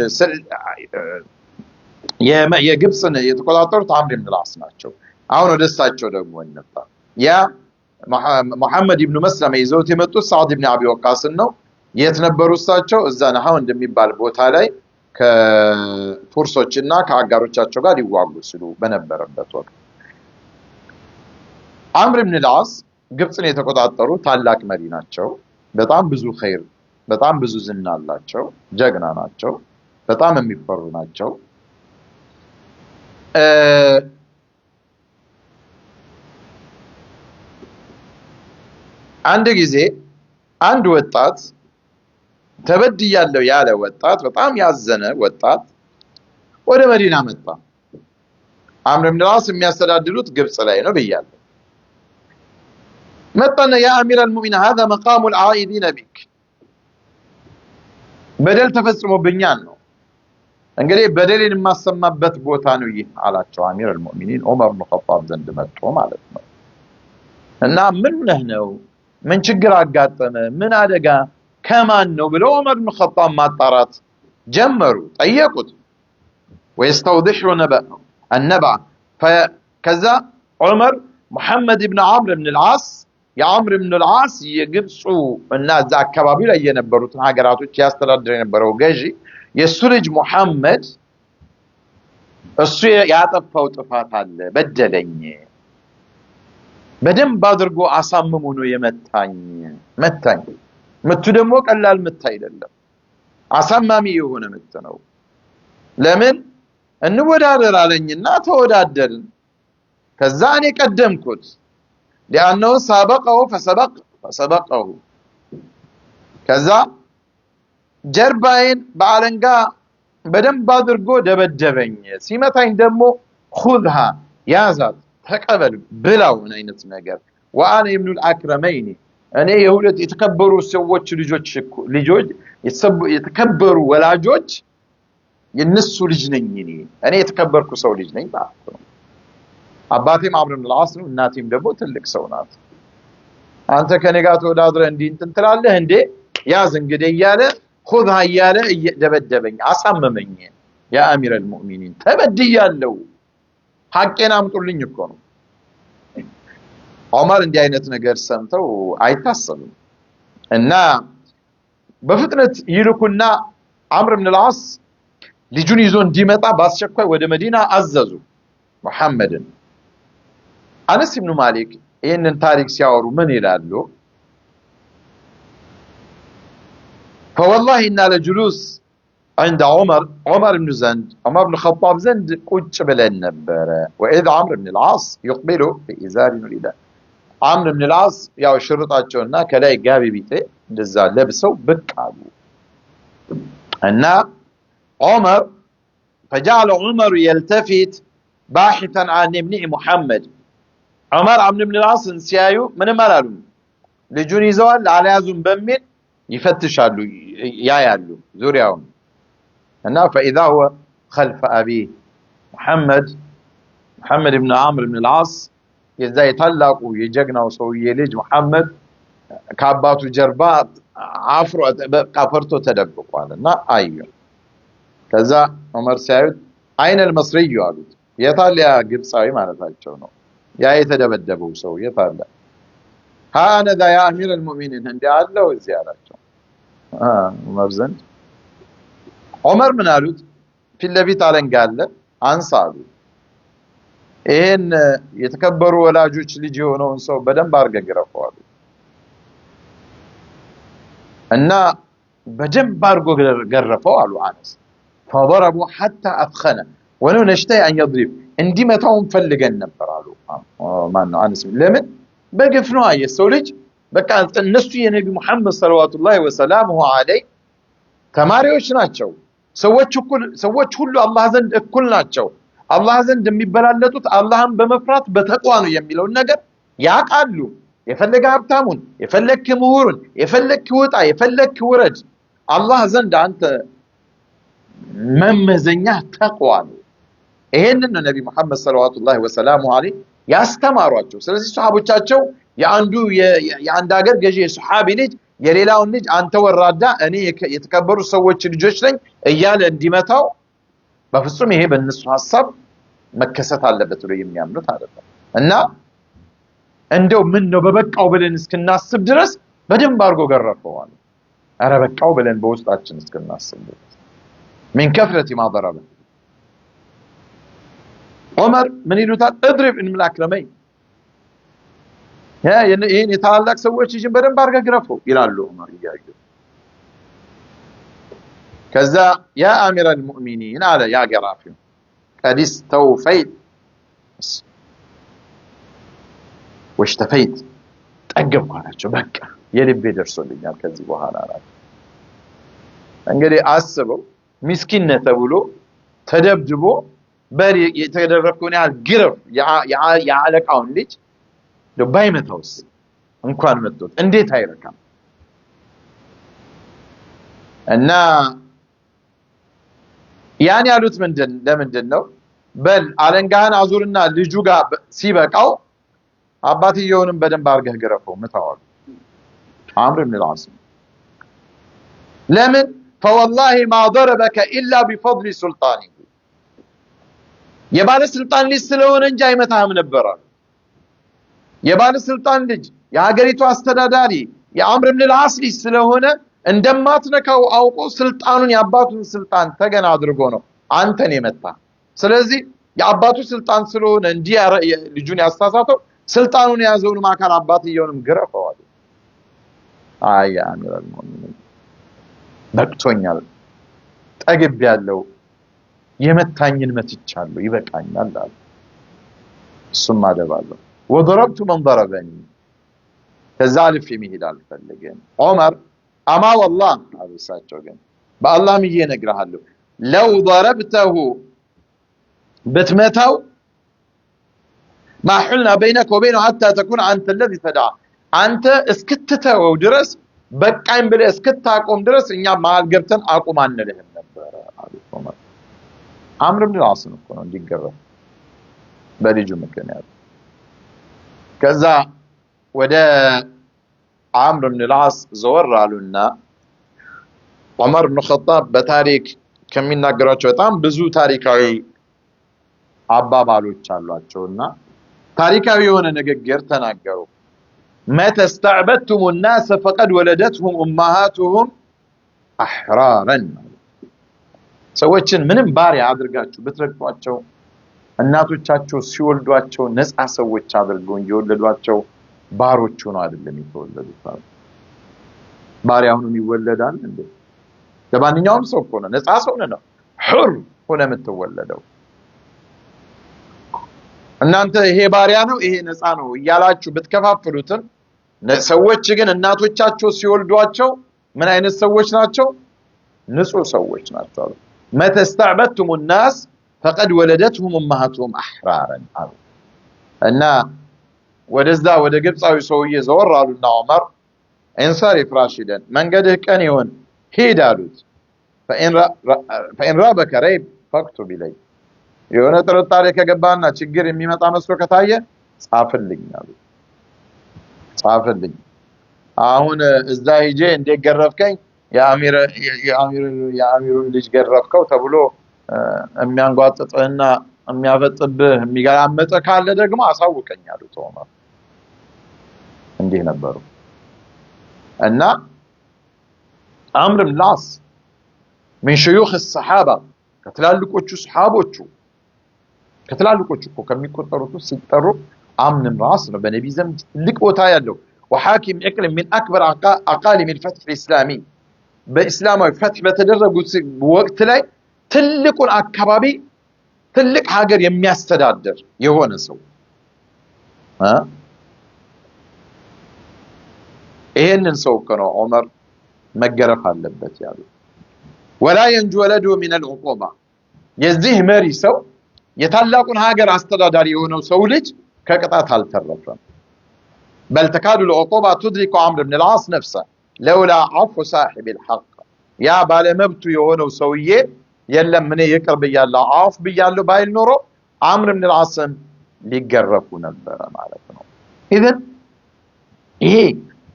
የግብጽን የተቆጣጠሩት አምር ኢብኑ አልዓስ ናቸው አሁን ወደሳቸው ደግሞ እንጣ ያ محمد ابن مسلمة ይዘውት የመጡት ሳዕድ ኢብኑ አቢ ወቃስን ነው የት ነበሩ እሳቸው እዛ ነሐው እንደሚባል ቦታ ላይ ከቱርሶችና ከአጋሮቻቸው ጋር ይዋጉ ሲሉ በነበረበት ወቅት አምር ኢብኑ አልዓስ ግብጽን የተቆጣጠሩ ታላቅ መሪ ናቸው በጣም ብዙ ኸይር በጣም ብዙ ዝና አላቸው ጀግና ናቸው በጣም የሚፈሩ ናቸው አንድ ጊዜ አንድ ወጣት ተበድያለሁ ያለ ወጣት በጣም ያዘነ ወጣት ወደ መዲና መጣ አምር ኢብኑ አልዓስ የሚያስተዳድሩት ግብጽ ላይ ነው ብያለሁ መጣና ያ አሚር المؤمنين هذا مقام العائدين بك በደል ተፈጽሞብኛል ነው እንግዲህ በደልን የማሰማበት ቦታ ነው ይህ አላቸው አሚር المؤمنين ዑመር ኢብኑ ኸጣብ ዘንድ መጥቶ ማለት ነው እና ምን ነህ ነው ምን ችግር አጋጠመ ምን አደጋ ከማን ነው ብለው ዑመር ኢብኑ ኸጣብ ማጣራት ጀመሩ ጠየቁት ويستوضحوا النبأ فكذا عمر محمد ابن عمرو بن العاص የአምር ኢብኑ አልዓስ የግብጽ እና እዛ አካባቢ ላይ የነበሩት ሀገራቶች ያስተዳድር የነበረው ገዢ የሱ ልጅ መሐመድ እሱ ያጠፋው ጥፋት አለ በደለኝ በደንብ አድርጎ አሳምሙ ነው የመታኝ ምቱ ደግሞ ቀላል ምት አይደለም አሳማሚ የሆነ ምት ነው ለምን እንወዳደር አለኝና ተወዳደርን ከዛ እኔ ቀደምኩት لأنه سابقه فسبقه كذا جربين بعلنقا بدنب አድርጎ ደበደበኝ ሲመታኝ ደግሞ خذها ያዛት ተቀበል ብላው አይነት ነገር وانا ابن الاكرمين እኔ የሁለት የተከበሩ ሰዎች ልጆች የተከበሩ ወላጆች የነሱ ልጅ ነኝ እኔ የተከበርኩ ሰው ልጅ ነኝ ማለት ነው አባቴም አምር ኢብኑ አልዓስ ነው እናቴም ደግሞ ትልቅ ሰው ናት አንተ ከኔ ጋር ተወዳድረህ እንዲህ እንትን ትላለህ እንዴ ያዝ እንግዲህ እያለ خذها እያለ ደበደበኝ አሳመመኝ ያ አሚር المؤمنين ተበድያለሁ ሐቄን አምጡልኝ እኮ ነው ዑመር እንዲህ አይነት ነገር ሰምተው አይታሰብም እና በፍጥነት ይልኩና አምር ኢብኑ አልዓስ ልጁን ይዞ እንዲመጣ በአስቸኳይ ወደ መዲና አዘዙ ሙሐመድን። አነስ ኢብኑ ማሊክ ይህንን ታሪክ ሲያወሩ ምን ይላሉ? فوالله إنا لجلوس عند عمر بن زند عمر بن الخطاب زند قج بلن نبرة وإذ عمرو بن العاص يقبل في إزار الرداء. عمرو بن العاص يا شرطاتنا كلاي جابي بيته دزا لبسوا بكالو أن عمر فجعل عمر يلتفت باحثا عن ابن محمد. عمر عمرو بن العاص سيايو من مالو لجوني زوال على يازم بمن يفتشالو يا يالو زورياهم أنه فإذا هو خلف أبيه محمد بن عمرو بن العاص يزا يطلق ويجقنا وصوي ليج محمد كاباتو جربات عفرو قافرتو تدبق وانا أيوه كذا عمر سعيد أين المصري قالوا يطال يا قبصاوي ما نتاجونه يا يتدبدبوا سوي يطال ها أنا ذا يا أمير المؤمنين عندي عدله والزيارات عمر زند عمر من قالوا في اللي بيتعلن قال له أنصاروا إن يتكبروا ولا جوش اللي جيونه ونسوا بدن بارقة قرفوا أن بدن بارقة قرفوا قالوا عنس فضربوا حتى أثخنه ولو نشتهي أن يضرب عندي متاهم فلقا النبر قالوا ما أنه عنس لمن بقفنوا أي السولج بقى النسو يا نبي محمد صلوات الله وسلامه عليه ተማሪዎች ናቸው ሰዎች ሁሉ አላህ ዘንድ እኩል ናቸው አላህ ዘንድ የሚበላለጡት አላህን በመፍራት በተቋ ነው የሚለው ነገር ያቃሉ የፈለገ ሀብታሙን የፈለክ ምሁሩን የፈለክ ወጣ የፈለክ ወረድ አላህ ዘንድ አንተ መመዘኛ ተቋ ነው ይሄንን ነው ነብይ መሐመድ ሰለላሁ ዐለይሂ ወሰለም ያስተማሯቸው ስለዚህ ሱሐቦቻቸው የአንድ ሀገር ገዢ ሱሐቢ ልጅ የሌላውን ልጅ አንተ ወራዳ እኔ የተከበሩ ሰዎች ልጆች ነኝ እያለ እንዲመታው በፍጹም ይሄ በእነሱ ሐሳብ መከሰት አለበት ብለው የሚያምኑት አይደለም እና እንደው ምን ነው በበቃው ብለን እስክናስብ ድረስ በደንብ አርጎ ገረፈዋል አረ በቃው ብለን በውስጣችን እስክናስብ ድረስ من كثرة ما ضربه عمر من يلوታል اضرب ان الاكرمين ያ ይሄን የታላላቅ ሰዎች ይችን በደንብ አርጋ ግረፈው ይላሉ ዑመር ይያዩ ከዛ ያ አሚር المؤمنين አለ ያ ገራፊው قد استوفيت واشتفيت ጠገብኳቸው በቃ የልቤ ደርሶልኛል ከዚህ በኋላ አላቸው እንግዲህ አስበው ምስኪን ተብሎ ተደብድቦ በል የተደረከውን ያህል ግረፍ የአለቃውን ልጅ ደባይ መታውስ እንኳን መጥቶት እንዴት አይረካም እና ያን ያሉት ለምንድን ነው በል አለንጋህን አዙርና ልጁ ጋር ሲበቃው አባትየውንም በደንብ አርገህ ግረፈው መታዋል عمرو بن العاص لمن فوالله ما ضربك الا بفضل سلطانه የባለ ስልጣን ልጅ ስለሆነ እንጂ አይመታህም ነበር የባለ ስልጣን ልጅ የሀገሪቱ አስተዳዳሪ የአምር ኢብኑ አልዓስ ልጅ ስለሆነ እንደማትነካው አውቆ ስልጣኑን የአባቱን ስልጣን ተገና አድርጎ ነው አንተን የመታ ስለዚህ የአባቱ ስልጣን ስለሆነ እንጂ ልጁን ያስተሳሰተው ስልጣኑን ያዘውን ማካን አባትየውንም ግረፈው አለ አያ አሚር አልሙእሚኒን በቅቶኛል ጠግብ ያለው የመታኝን መትቻለሁ ይበቃኛል አለ እሱም አደባለሁ وضربت من ضربني كذلك في مهد الفلقين عمر اما والله هذا ساچو ግን በአላህ ምዬ ነግርሃለሁ لو ضربته بتمتاو ما حلنا بينك وبينه حتى تكون انت الذي تدعى አንተ እስክትተው ድረስ በቃኝ ብለህ እስክታቆም ድረስ እኛ ማል ገብተን አቁም አንልህም ነበር አሉ ዑመር አምር ኢብኑ አልዓስ ነው እንዲገረፍ በልጁ ምክንያት ከዛ ወደ አምር ኢብኑ አልዓስ ዘወር አሉና ዑመር ኢብኑ ኸጣብ በታሪክ ከሚናገራቸው በጣም ብዙ ታሪካዊ አባባሎች አሏቸውና ታሪካዊ የሆነ ንግግር ተናገሩ متى استعبدتم الناس فقد ولدتهم امهاتهم احرارا ሰዎችን ምንም ባሪያ አድርጋችሁ ብትረግጧቸው እናቶቻቸው ሲወልዷቸው ነፃ ሰዎች አድርገው እንዲወለዷቸው ባሮች ሆነው አይደለም የተወለዱት። ባሪያ ሆኖ ይወለዳል እንዴ? ለማንኛውም ሰው እኮ ነው ነፃ ሰው ነው ሁር ሆነ የምትወለደው። እናንተ ይሄ ባሪያ ነው ይሄ ነፃ ነው እያላችሁ ብትከፋፍሉትም ሰዎች ግን እናቶቻቸው ሲወልዷቸው ምን አይነት ሰዎች ናቸው? ንጹህ ሰዎች ናቸው። መተስተዕበቱም الناس فقد ولدتهم امهاتهم احرارا አሉ እና ወደዛ ወደ ግብፃዊ ሰውዬ ዘወር አሉና ዑመር እንሳሪፍ ራሺደን መንገድህ ቀን ይሁን ሂድ አሉት። فإن رابك ريب فاكتب إلي የሆነ ጥርጣሬ ከገባና ችግር የሚመጣ መስሎ ከታየ ጻፍልኝ አሉት። ጻፍልኝ አሁን እዛ ሂጄ እንደገረፍከኝ የአሚሩን ልጅ ገረፍከው ተብሎ የሚያንጓጥጥህና የሚያፈጥብህ የሚጋመጥ ካለ ደግሞ አሳውቀኝ አሉት ዑመር። እንዲህ ነበሩ እና አምር ብን አስ من شيوخ الصحابة ከትላልቆቹ ሰሃቦቹ ከትላልቆቹ እኮ ከሚቆጠሩት ሲጠሩ አምር ብን አስ ነው በነብይ ዘንድ ትልቅ ቦታ ያለው وحاكم إقليم من أكبر أقاليم الفتح الإسلامي በእስላማዊ ፈትህ በተደረጉት ወቅት ላይ ትልቁን አካባቢ ትልቅ ሀገር የሚያስተዳድር የሆነ ሰው ይሄንን ሰው ነው ዑመር መገረፍ አለበት ያሉት። ولا ينجو ولده من العقوبة የዚህ መሪ ሰው የታላቁን ሀገር አስተዳዳሪ የሆነው ሰው ልጅ ከቅጣት አልተረፈም። بل تكاد العقوبة تدرك عمرو بن العاص نفسه لولا عفو صاحب الحق يا بالمبتو የሆነው ሰውዬ የለም እኔ ይቅር ብያለሁ አፍ ብያለሁ ባይል ኖሮ አምር ብን العاص ሊገረፉ ነበር ማለት ነው። ኢዘን ይሄ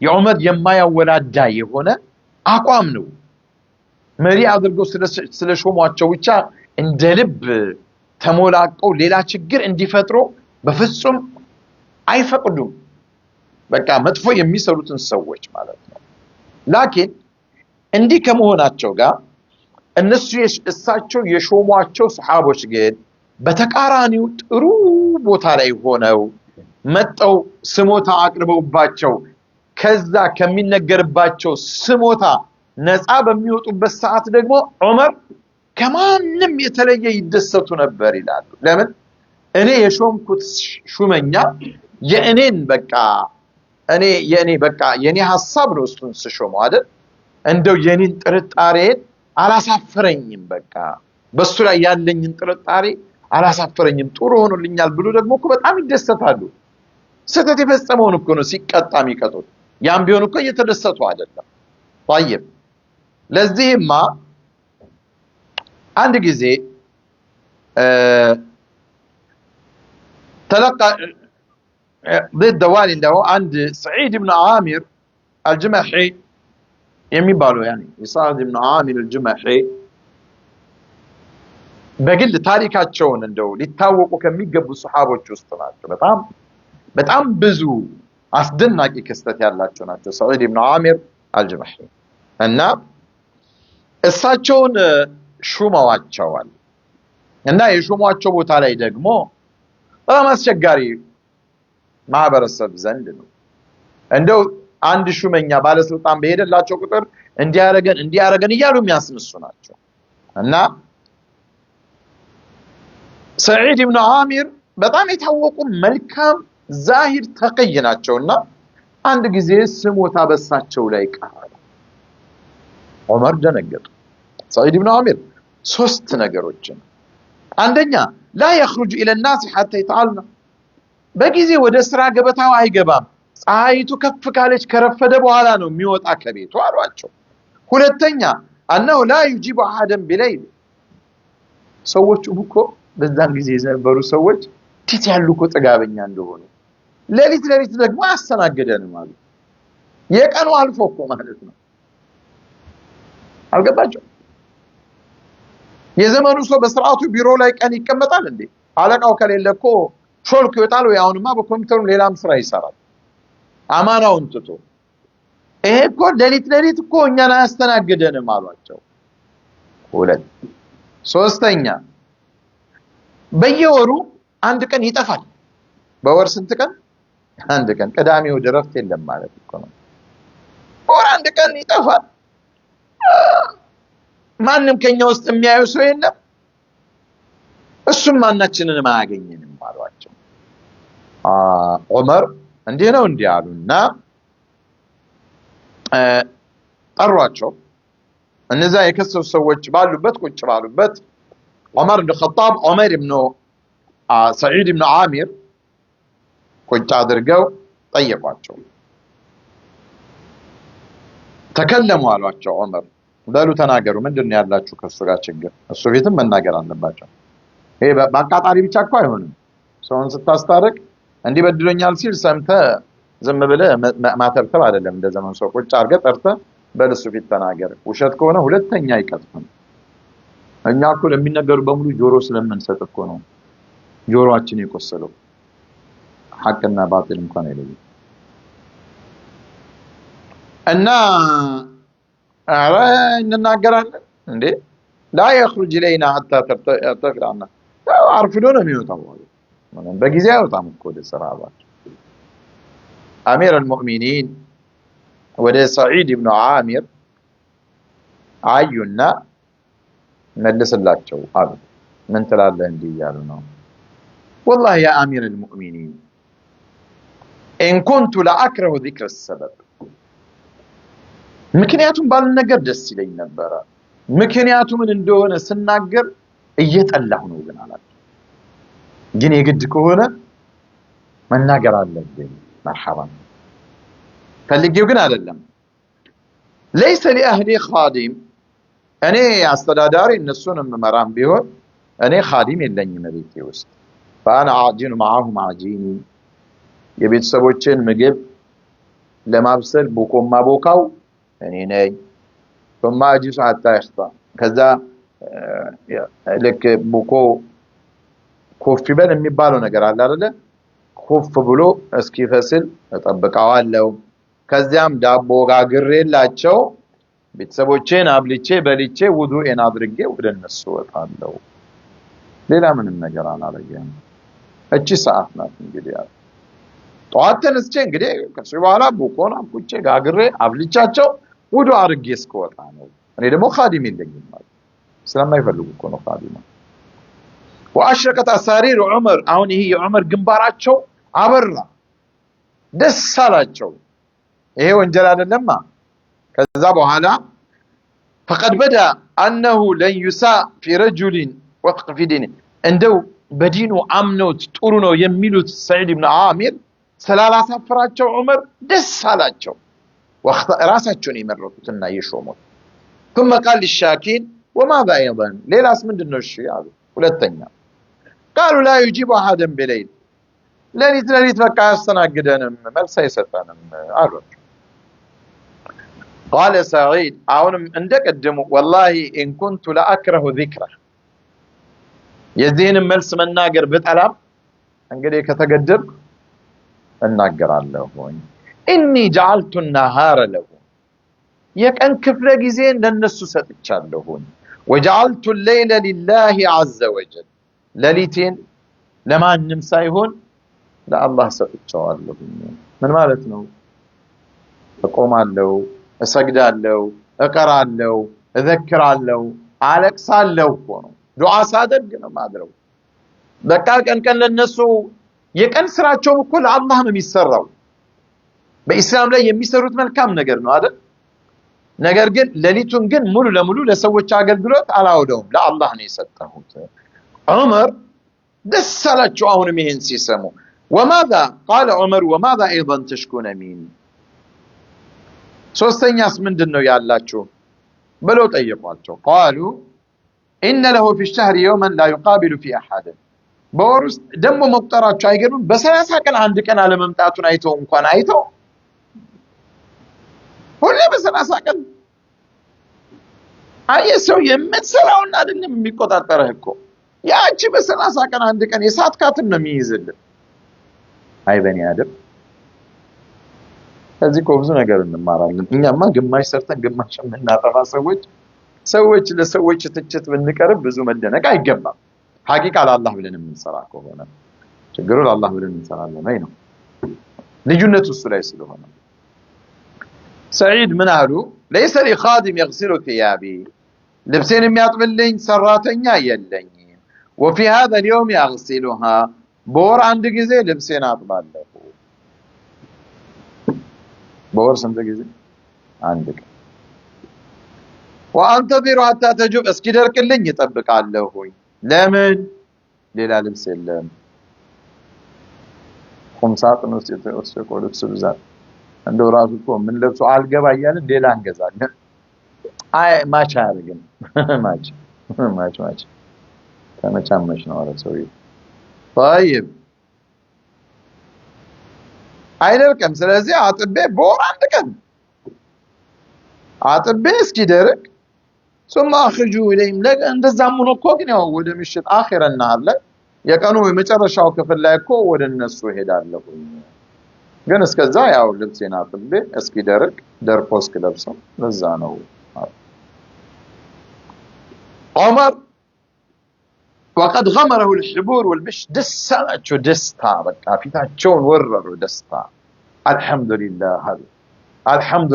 የዑመር የማያወላዳ የሆነ አቋም ነው። መሪ አድርገው ስለሾሟቸው ብቻ እንደልብ ተሞላቀው ሌላ ችግር እንዲፈጥሩ በፍጹም አይፈቅዱም። በቃ መጥፎ የሚሰሩትን ሰዎች ማለት ነው። ላኪን እንዲህ ከመሆናቸው ጋር እነሱ እሳቸው የሾሟቸው ሰሃቦች ግን በተቃራኒው ጥሩ ቦታ ላይ ሆነው መጣው ስሞታ አቅርበውባቸው ከዛ ከሚነገርባቸው ስሞታ ነፃ በሚወጡበት ሰዓት ደግሞ ዑመር ከማንም የተለየ ይደሰቱ ነበር ይላሉ። ለምን? እኔ የሾምኩት ሹመኛ የእኔን በቃ የኔ ሐሳብ ነው እሱን ስሾመው አይደል? እንደው የኔን ጥርጣሬን አላሳፈረኝም በቃ በሱ ላይ ያለኝን ጥርጣሬ አላሳፈረኝም ጥሩ ሆኖልኛል ብሎ ደግሞ እኮ በጣም ይደሰታሉ። ስህተት የፈጸመውን እኮ ነው ሲቀጣ የሚቀጡት። ያም ቢሆን እኮ እየተደሰቱ አይደለም። طيب ለዚህማ አንድ ጊዜ تلقى ضد والده عند سعيد بن عامر الجمحي የሚባለው يعني سعيد بن عامر الجمحي በግል ታሪካቸውን እንደው ሊታወቁ ከሚገቡ ሱሐቦች ውስጥ ናቸው። በጣም ብዙ አስደናቂ ክስተት ያላቸው ናቸው سعيد بن عامر الجمحي እና እሳቸውን ሹመዋቸዋል እና የሹሟቸው ቦታ ላይ ደግሞ በጣም አስቸጋሪ ማህበረሰብ ዘንድ ነው። እንደው አንድ ሹመኛ ባለስልጣን በሄደላቸው ቁጥር እንዲያረገን እያሉ የሚያስነሱ ናቸው እና ሰዒድ ኢብኑ አሚር በጣም የታወቁ መልካም ዛሂር ተቅይ ናቸውና አንድ ጊዜ ስሞታ በሳቸው ላይ ቀረ። ዑመር ደነገጡ። ሰዒድ ኢብኑ አሚር ሶስት ነገሮችን አንደኛ لا يخرج الى الناس حتى يتعلم በጊዜ ወደ ስራ ገበታው አይገባም ፀሐይቱ ከፍ ካለች ከረፈደ በኋላ ነው የሚወጣ ከቤቱ አሏቸው። ሁለተኛ انه لا يجيب احدا بليل ሰዎቹ እኮ በዛን ጊዜ የነበሩ ሰዎች ትት ያሉ እኮ ጥጋበኛ እንደሆኑ ሌሊት ደግሞ አስተናገደን ማለት የቀኑ አልፎ እኮ ማለት ነው። አልገባቸው የዘመኑ ሰው በስርዓቱ ቢሮ ላይ ቀን ይቀመጣል እንዴ? አለቃው ከሌለ እኮ ሾልክ ይወጣል ወይ? አሁንማ በኮምፒውተሩ ሌላም ስራ ይሰራል አማናውን ትቶ። ይሄ እኮ ሌሊት እኮ እኛን አያስተናግደንም አሏቸው። ሁለት ሶስተኛ በየወሩ አንድ ቀን ይጠፋል። በወር ስንት ቀን? አንድ ቀን። ቅዳሜው እረፍት የለም ማለት እኮ ነው። በወር አንድ ቀን ይጠፋል። ማንም ከኛ ውስጥ የሚያየው ሰው የለም። እሱም ማናችንንም አያገኘንም አሏቸው። ዑመር እንዲህ ነው እንዲህ አሉና ጠሯቸው። እነዛ የከሰሱ ሰዎች ባሉበት ቁጭ ባሉበት ዑመር ኢብኑ ኸጣብ ዑመር ኢብኑ ሰዒድ ኢብኑ ዓሚር ቁጭ አድርገው ጠየቋቸው። ተከለሙ አሏቸው። ዑመር በሉ ተናገሩ፣ ምንድነው ያላችሁ ከሱ ጋር ችግር? እሱ ፊትም መናገር አለባቸው። ይሄ በአቃጣሪ ብቻ እኮ አይሆንም። ሰውን ስታስታርቅ እንዲህ በድሎኛል ሲል ሰምተህ ዝም ብለህ ማተብተብ አይደለም። እንደ ዘመኑ ሰው ቁጭ አድርገህ ጠርተህ በልሱ ፊት ተናገር። ውሸት ከሆነ ሁለተኛ አይቀጥፍም። እኛ እኮ ለሚነገሩ በሙሉ ጆሮ ስለምንሰጥ እኮ ነው ጆሮአችን የቆሰለው። ሐቅና ባጢል እንኳን አይለይም። እና አረ እንናገራለን እንዴ ላ يخرج إلينا حتى ترتفع አርፍዶ ነው የሚወጣው። በጊዜ አይወጣም እኮ ወደ ስራ ባል አሚር المؤمنين ወደ ሰዒድ ኢብኑ ዓሚር አዩና መልስላቸው አሉ። ምን ትላለህ እንዲህ እያሉ ነው። والله يا أمير المؤمنين إن كنت لأكره ذكر السبب ምክንያቱም ባልነገር ደስ ይለኝ ነበር። ምክንያቱ ምን እንደሆነ ስናገር እየጠላሁ ነው ግን አላቸው። ግን የግድ ከሆነ መናገር አለብኝ። መርሐባ ፈልጌው ግን አይደለም። ليس لأهلي خادم እኔ አስተዳዳሪ እነሱንም መራም ቢሆን እኔ ኻዲም የለኝም ቤቴ ውስጥ። فأنا أعجن معهم عجيني የቤተሰቦችን ምግብ ለማብሰል ቦኮማ ቦካው እኔ ነኝ። ثم أجلس حتى يخطأ ከዛ ልክ ቦኮ ኮፍ ይበል የሚባለው ነገር አለ አይደለ? ኮፍ ብሎ እስኪፈስል እጠብቀዋለሁ። ከዚያም ዳቦ ጋግሬላቸው ቤተሰቦቼን አብልቼ በልቼ ውዱኤን አድርጌ ወደ እነሱ ወጣለሁ። ሌላ ምንም ነገር አላረገም። እቺ ሰዓት ናት እንግዲህ ያው ጠዋት ተነስቼ እንግዲህ ከሱ በኋላ ቦኮን አብኩቼ ጋግሬ አብልቻቸው ውዱ አድርጌ እስከወጣ ነው። እኔ ደግሞ ኻዲም የለኝም ማለት ስለማይፈልጉ እኮ ነው ኻዲም። واشرقت اسارير عمر አሁን ይሄ የዑመር ግንባራቸው አበራ፣ ደስ አላቸው። ይሄ ወንጀል አይደለማ። ከዛ በኋላ فقد بدا انه لن يساء في رجل وفق في دينه እንደው በዲኑ አምነውት ጥሩ ነው የሚሉት ሰዒድ ኢብኑ ዓሚር ስላላሳፈራቸው ዑመር ደስ አላቸው። ራሳቸውን የመረጡትና የሾሙት። ثم قال للشاكين وماذا ايضا ሌላስ ምንድነው? እሺ አሉ። ሁለተኛ قالوا لا يجيب احد بليل ለሊት በቃ ያስተናግደንም መልስ አይሰጠንም አሉ። قال سعيد አሁንም እንደቀደሙ والله ان كنت لاكره ذكره የዚህን መልስ መናገር በጠላም እንግዲህ ከተገደብ እናገራለሁ። اني جعلت النهار له የቀን ክፍለ ጊዜ ለነሱ ሰጥቻለሁ። وجعلت الليل لله عز وجل ለሊቴን ለማንም ሳይሆን ለአላህ ሰጥቻለሁ። ምን ማለት ነው? እቆማለሁ፣ እሰግዳለሁ፣ እቀራለሁ፣ እዘክራለሁ፣ አለቅሳለሁ እኮ ነው። ዱዓ ሳደርግ ነው ማድረው። በቃ ቀን ለነሱ የቀን ስራቸው እኮ ለአላህ ነው የሚሰራው። በእስላም ላይ የሚሰሩት መልካም ነገር ነው አይደል? ነገር ግን ሌሊቱን ግን ሙሉ ለሙሉ ለሰዎች አገልግሎት አላውደውም፣ ለአላህ ነው የሰጠሁት። ዑመር ደስ አላቸው አሁንም ይሄን ሲሰሙ። وماذا قال عمر وماذا ايضا تشكون مين ሶስተኛስ ምንድነው ያላችሁ ብለው ጠየቋቸው። قالوا ان له في الشهر يوما لا يقابل في احد በወር ውስጥ ደሞ መቁጠራቸው አይገርምም? በ30 ቀን አንድ ቀን አለመምጣቱን አይተው እንኳን አይተው ሁሌ በ30 ቀን አየሰው የምትሰራውን አይደለም የሚቆጣጠረህ እኮ ያቺ በ30 ቀን አንድ ቀን የሳትካትን ነው የሚይዝልህ። አይ በኔ አደም እዚህ እኮ ብዙ ነገር እንማራለን። እኛማ ግማሽ ሰርተን ግማሽ የምናጠፋ ሰዎች ሰዎች ለሰዎች ትችት ብንቀርብ ብዙ መደነቅ አይገባም ሐቂቃ ለአላህ ብለን የምንሰራ ከሆነ ችግሩ ለአላህ ብለን እንሰራለን ነው ልዩነቱ እሱ ላይ ስለሆነ سعيد من قالوا ليس لي خادم يغسل ثيابي لبسين የሚያጥብልኝ ሰራተኛ የለኝም وفي هذا اليوم يغسلها بور عند ጊዜ ልብሴን አጥባለሁ بور ስንት ጊዜ አንድ ቀን وانتظر حتى تجوب እስኪደርቅልኝ እጠብቃለሁኝ ለምን ሌላ ልብስ የለም ቁምሳጥን ውስጥ የተወሰቀው ልብስ ብዛት እንደው ራሱ እኮ ምን ለብሶ አልገባ እያልን ሌላ እንገዛለን አይ ማች አያርግም ማች ተመቻመች ነው አለ ሰውዬው طيب አይደርቅም ስለዚህ አጥቤ በወር አንድ ቀን አጥቤ እስኪደርቅ ثم اخرجوا اليهم لك እንደዛም ሆኖ እኮ ግን ያው ወደ ምሽት አኺረና አለ የቀኑ የመጨረሻው ክፍል ላይ እኮ ወደ እነሱ ሄዳለሁ ግን እስከዛ ያው ልብሴን አጥቤ እስኪደርቅ ደርቆ እስኪለብሰው ለዛ ነው عمر وقد غمره الحبور والبش دساچو دستا بقى فيتاچون ورروا دستا الحمد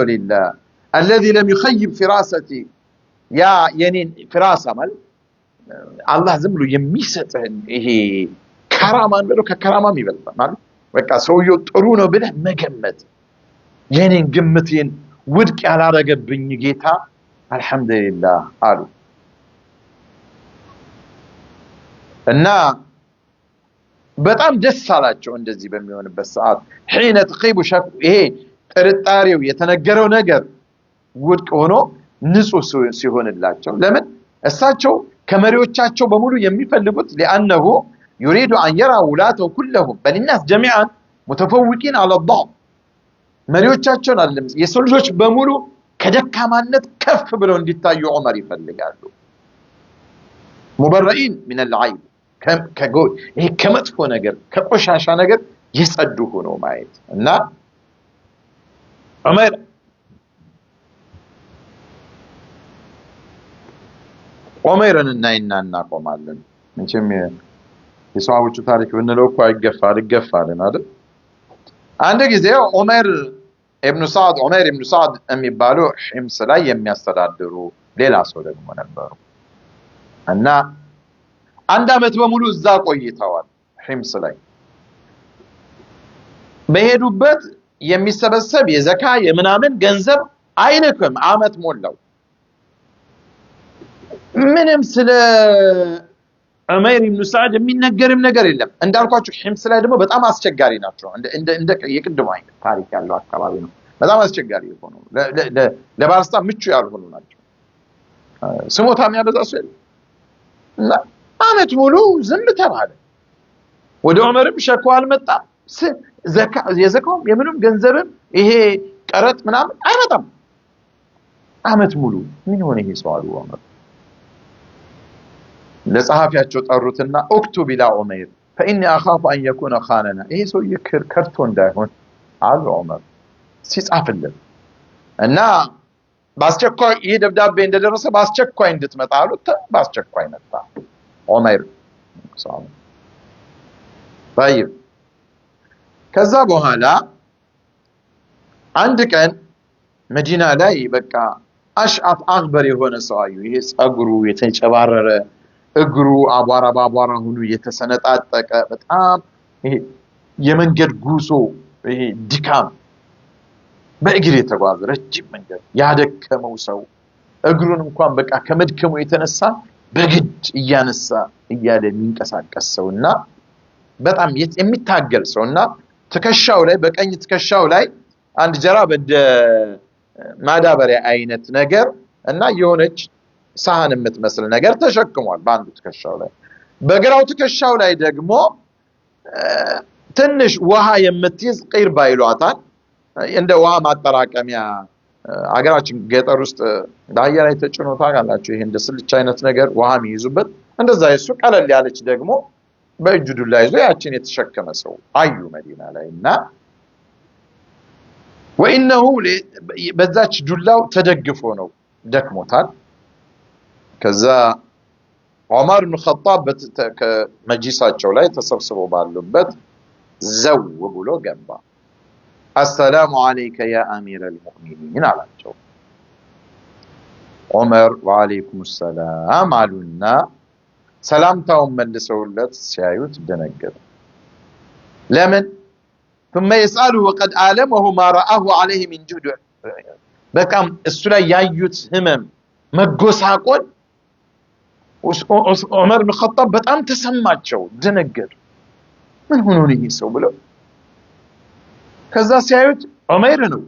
لله الذي لم يخيب فراستي يا يعني فراسه مال الله ዝም ብሎ የሚሰጥህን ይሄ ከራማን ብሎ ከከራማም ይበልጣል ማለት በቃ ሰውየው ጥሩ ነው ብለህ መገመት የኔን ግምቴን ውድቅ ያላረገብኝ ጌታ አልহামዱሊላህ አሉ እና በጣም ደስ አላቸው እንደዚህ በሚሆንበት ሰዓት حين تقيب شك ይሄ ጥርጣሬው የተነገረው ነገር ውድቅ ሆኖ ንጹህ ሲሆንላቸው ለምን እሳቸው ከመሪዎቻቸው በሙሉ የሚፈልጉት لانه يريد ان يرى ولاته كلهم بل الناس جميعا متفوقين على الضعف መሪዎቻቸውን አይደለም የሰው ልጆች በሙሉ ከደካማነት ከፍ ብለው እንዲታዩ ዑመር ይፈልጋሉ مبرئين من العيب ከጎይ ይሄ ከመጥፎ ነገር ከቆሻሻ ነገር ይጸዱ ሆኖ ማየት እና ዑመር ዑመርን እናቆማለን እንችም የሷሃቦቹ ታሪክ ብንለው እኮ አይገፋልን አይደል አንድ ጊዜ ዑመር ኢብኑ ሰዓድ የሚባሉ ሒምስ ላይ የሚያስተዳድሩ ሌላ ሰው ደግሞ ነበሩ እና አንድ አመት በሙሉ እዛ ቆይተዋል ሒምስ ላይ በሄዱበት የሚሰበሰብ የዘካ የምናምን ገንዘብ አይልክም አመት ሞላው ምንም ስለ ዑመር ኢብኑ ሰዓድ የሚነገርም ነገር የለም እንዳልኳችሁ ሒምስ ላይ ደግሞ በጣም አስቸጋሪ ናቸው እንደ የቅድሙ አይነት ታሪክ ያለው አካባቢ ነው በጣም አስቸጋሪ ሆኖ ለባለስልጣን ምቹ ያልሆኑ ናቸው ስሞታ የሚያበዛ ሰው የለም እና አመት ሙሉ ዝም ተባለ ወደ ዑመርም ሸክዋ አልመጣም የዘካው የምንም ገንዘብም ይሄ ቀረጥ ምናምን አይመጣም አመት ሙሉ ምን ሆነ ይሄ ሰው አሉ ዑመር ለጸሐፊያቸው ጠሩትና اكتب الى عمير فاني اخاف ان يكون خاننا ይሄ ሰው ከርቶ እንዳይሆን አሉ ዑመር ሲጻፍልን እና ባስቸኳይ ይሄ ደብዳቤ እንደደረሰ ባስቸኳይ እንድትመጣ አሉት ባስቸኳይ መጣ ዑመር ሰላም طيب ከዛ በኋላ አንድ ቀን መዲና ላይ በቃ አሽአፍ አግበር የሆነ ሰው አዩ ይሄ ጸጉሩ የተጨባረረ እግሩ አቧራ ባቧራ ሆኖ የተሰነጣጠቀ በጣም ይሄ የመንገድ ጉዞ ይሄ ድካም በእግር የተጓዘ ረጅም መንገድ ያደከመው ሰው እግሩን እንኳን በቃ ከመድከሙ የተነሳ በግድ እያነሳ እያለ የሚንቀሳቀስ ሰውና በጣም የሚታገል ሰውና ትከሻው ላይ በቀኝ ትከሻው ላይ አንድ ጀራብ እንደ ማዳበሪያ አይነት ነገር እና የሆነች ሳህን የምትመስል ነገር ተሸክሟል በአንዱ ትከሻው ላይ በግራው ትከሻው ላይ ደግሞ ትንሽ ውሃ የምትይዝ ቂርባ ይሏታል እንደ ውሃ ማጠራቀሚያ አገራችን ገጠር ውስጥ ዳያ ላይ ተጭኖ ታውቃላችሁ ይሄ እንደ ስልቻ አይነት ነገር ውሃ የሚይዙበት እንደዛ የሱ ቀለል ያለች ደግሞ በእጁ ዱላ ይዞ ያችን የተሸከመ ሰው አዩ መዲና ላይና ወኢነሁ በዛች ዱላው ተደግፎ ነው ደክሞታል ከዛ ዑመር ብን ኸጣብ ከመጅሊሳቸው ላይ ተሰብስበው ባሉበት ዘው ብሎ ገባ። አሰላሙ አለይከ ያ አሚረል ሙእሚኒን አላቸው። ዑመር ወአለይኩም ሰላም አሉና ሰላምታውን መልሰውለት ሲያዩት ደነገጡ። ለምን ثم يسأله وقد آلمه ما رآه عليه من جهد በቃም እሱ ላይ ያዩት ህመም መጎሳቆል ዑመር ብን ኸጣብ በጣም ተሰማቸው፣ ደነገጡ። ምን ሆኖ ነው ይሄ ሰው ብለው ከዛ ሲያዩት ዑመር ነው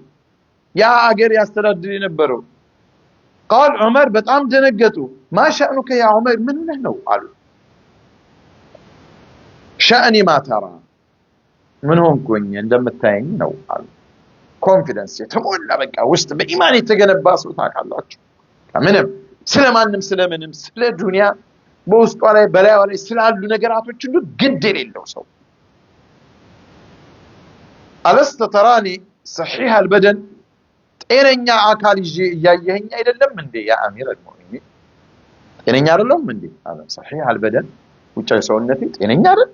ያ አገር ያስተዳድር የነበረው። قال ዑመር በጣም ደነገጡ። ما شأنك يا ዑመር ምን ሆነህ ነው አሉ። شأني ما ترى ምን ሆንኩኝ እንደምታየኝ ነው አሉ። ኮንፊደንስ የተሞላ በቃ ውስጥ በኢማን የተገነባ ሰው ታውቃላችሁ። ምንም ስለማንም ስለምንም ስለ ዱንያ በውስጧ ላይ በላይዋ ላይ ስላሉ ነገራቶች ሁሉ ግድ የሌለው ሰው። አለስተ ተራኒ ሰሒህ አልበደን ጤነኛ አካል ይዤ እያየኸኝ አይደለም እንዴ ያ አሚር አልሙእሚኒን? ጤነኛ አይደለም እንዴ አለ። ሰሒህ አልበደን ውጫዊ ሰውነቴ ጤነኛ አይደል?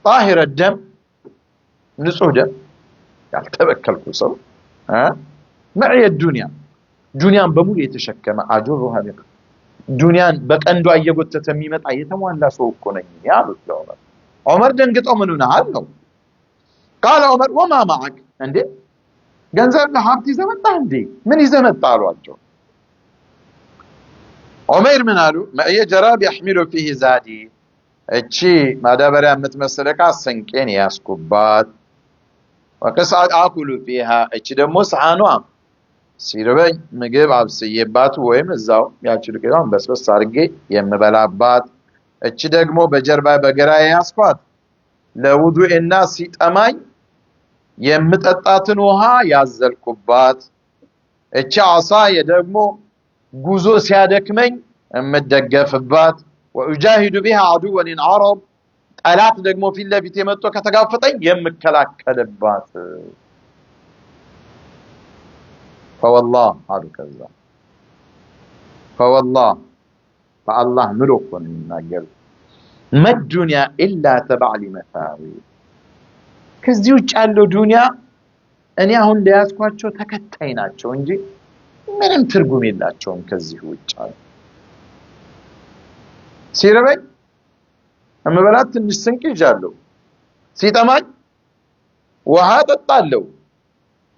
ጣሂር ደም ንጹህ ደም ያልተበከልኩ ሰው መዕየ ዱንያ ዱንያን በሙሉ የተሸከመ አጁሩሃ ቢቅ ዱንያን በቀንዷ እየጎተተ የሚመጣ የተሟላ ሰው እኮ ነኝ ያሉት ለዑመር። ዑመር ደንግጠው ምን ሆነሃል ነው? ቃለ ዑመር ወማ ማዕክ እንዴ ገንዘብና ሀብት ይዘህ መጣህ እንዴ? ምን ይዘህ መጣህ አሏቸው። ዑመር ምን አሉ? መዕየ ጀራብ የሕሚሉ ፊህ ዛዲ እቺ ማዳበሪያ የምትመስል ዕቃ ስንቄን ያስኩባት ወቅስዓት አኩሉ ፊሃ እቺ ደግሞ ሰሃኗ ሲርበኝ ምግብ አብስዬባት ወይም እዛው ያቺ ልቀዳም በስበስ አድርጌ የምበላባት እቺ ደግሞ በጀርባ በግራዬ ያስኳት ለውዱእና ሲጠማኝ የምጠጣትን ውሃ ያዘልኩባት እቺ ዓሳዬ ደግሞ ጉዞ ሲያደክመኝ የምደገፍባት ወኡጃሂዱ ቢሃ ዐዱወን ዐረብ ጠላት ደግሞ ፊት ለፊት የመጥቶ ከተጋፈጠኝ የምከላከልባት فوالله አሉ። ከዛ فوالله فالله ምሎ እኮ ነው የሚናገሩት መዱንያ ኢላ ተበዕ ሊመታዊ ከዚህ ውጭ ያለው ዱንያ እኔ አሁን ለያዝኳቸው ተከታይ ናቸው እንጂ ምንም ትርጉም የላቸውም። ከዚህ ውጭ አለ ሲርበኝ እምበላት ትንሽ ስንቅ ይዣለሁ፣ ሲጠማኝ ውሃ ጠጣለሁ፣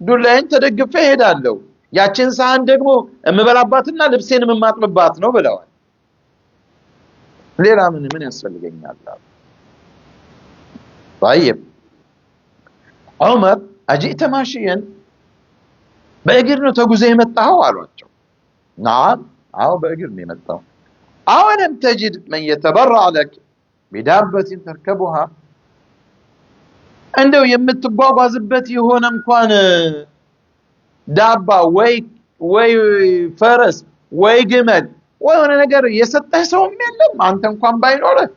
ዱላዬን ተደግፌ እሄዳለሁ። ያችን ሰሃን ደግሞ እምበላባትና ልብሴን የማጥብባት ነው ብለዋል። ሌላ ምን ያስፈልገኛል? طيب ዑመር አጂእተ ማሽየን በእግር ነው ተጉዘህ የመጣኸው አሏቸው። ናም አዎ በእግር ነው የመጣው። አወለም ተጅድ መን የተበረዕ ለክ ቢዳበትን ተርከቡሃ እንደው የምትጓጓዝበት የሆነ እንኳን ዳባ ወይ ፈረስ ወይ ግመል ወይ ሆነ ነገር የሰጠህ ሰውም የለም? አንተ እንኳን ባይኖርህ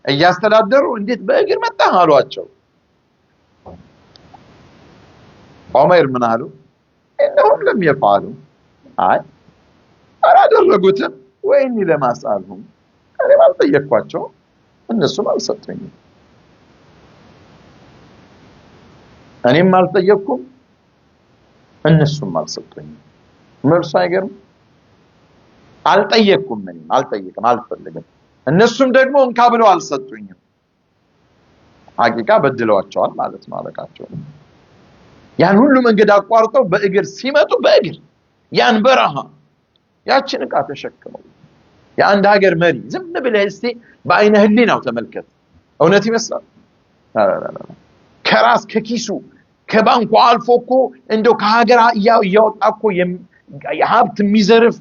እያስተዳደሩ እንዴት በእግር መጣህ አሏቸው። ዑመር ምን አሉ? እነሁም ለም የፍዓሉ አይ አላደረጉትም። ወይኒ ለማስአልሁም እኔም አልጠየቅኳቸውም እነሱም አልሰጡኝም። እኔም አልጠየቅኩም እነሱም አልሰጡኝም። መልሱ አይገርም? አልጠየቅኩም፣ እኔም አልጠየቅም፣ አልፈልግም። እነሱም ደግሞ እንካ ብለው አልሰጡኝም። ሐቂቃ በድለዋቸዋል ማለት ነው አለቃቸው። ያን ሁሉ መንገድ አቋርጠው በእግር ሲመጡ በእግር ያን በረሃ ያችን ዕቃ ተሸክመው የአንድ ሀገር መሪ ዝም ብለህ እስቲ በአይነ ህሊናው ተመልከት። እውነት ይመስላል? ከራስ ከኪሱ ከባንኩ አልፎ እኮ እንደው ከሀገር እያወጣ እኮ ሀብት የሚዘርፍ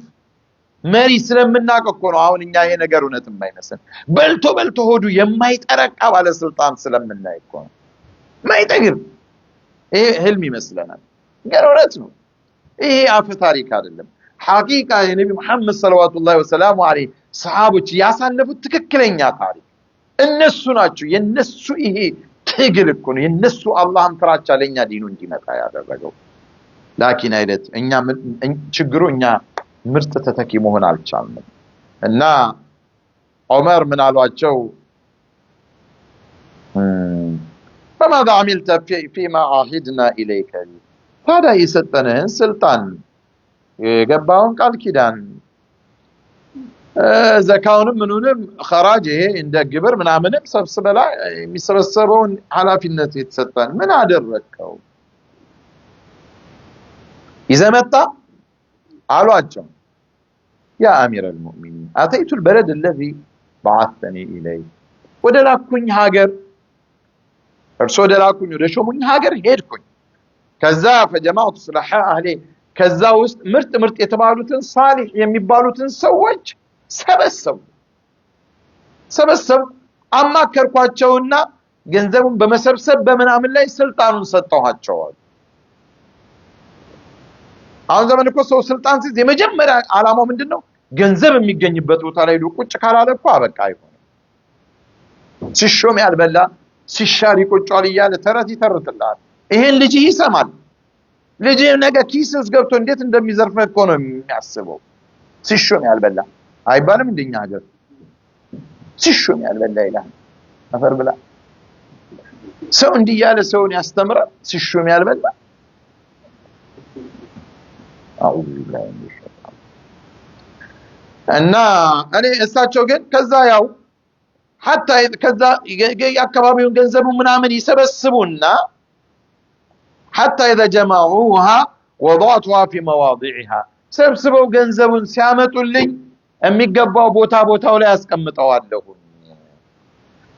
መሪ ስለምናውቅ እኮ ነው አሁን እኛ ይሄ ነገር እውነት የማይመስል በልቶ ሆዱ የማይጠረቃ ባለስልጣን ስለምናይ እኮ ነው። ማይጠግብ ይሄ ህልም ይመስለናል፣ ግን እውነት ነው። ይሄ አፈ ታሪክ አይደለም። ሐቂቃ የነቢ መሐመድ ሰለዋቱላሂ ወሰላሙ ዐለይሂ ሰሃቦች ያሳለፉት ትክክለኛ ታሪክ እነሱ ናቸው። የነሱ ይሄ ትግል እኮ ነው የነሱ አላህን ፍራቻ ለኛ ዲኑ እንዲመጣ ያደረገው። ላኪን አይደት እኛ ችግሩ እኛ ምርጥ ተተኪ መሆን አልቻልንም። እና ዑመር ምን አሏቸው فماذا عملت فيما عهدنا إليك ታዲያ የሰጠንህን ስልጣን የገባውን ቃል ኪዳን ዘካውንም ምኑንም خراج ይሄ እንደ ግብር ምናምንም ሰብስበላ የሚሰበሰበውን ኃላፊነት የተሰጠን ምን አደረከው ይዘመጣ አሏቸው يا أمير المؤمنين أتيت البلد الذي بعثتني إليه ودلاكوني هاجر أرسو دلاكوني ودشوموني هاجر هيركوني كذا فجماعة صلحاء أهلي كذا وست مرت يتبالوتن صالح يميبالوتن سوج سبسب أما كركواتشونا ገንዘቡን በመሰብሰብ በመናምን ላይ ስልጣኑን ሰጠዋቸው አሁን ዘመን እኮ ሰው ስልጣን ሲይዝ የመጀመሪያ ዓላማው ምንድነው ገንዘብ የሚገኝበት ቦታ ላይ ቁጭ ካላለ እኮ አበቃ አይሆንም ሲሾም ያልበላ ሲሻር ይቆጫል ይያለ ተረት ይተርትላል ይሄን ልጅ ይሰማል ልጅ ነገ ኪስስ ገብቶ እንዴት እንደሚዘርፍ እኮ ነው የሚያስበው ሲሾም ያልበላ አይባልም እንደኛ ሀገር ሲሾም ያልበላ ይላል አፈር ብላ ሰው እንዲያለ ሰውን ያስተምራል ሲሾም ያልበላ أعوذ بالله من الشيطان أنا እሳቸው ግን ከዛ ያው حتى ከዛ ያከባቢውን ገንዘቡን ምናምን ይሰበስቡና حتى إذا جمعوها وضعتها في مواضعها ሰብስበው ገንዘቡን ሲያመጡልኝ የሚገባው ቦታው ላይ ያስቀምጠዋለሁ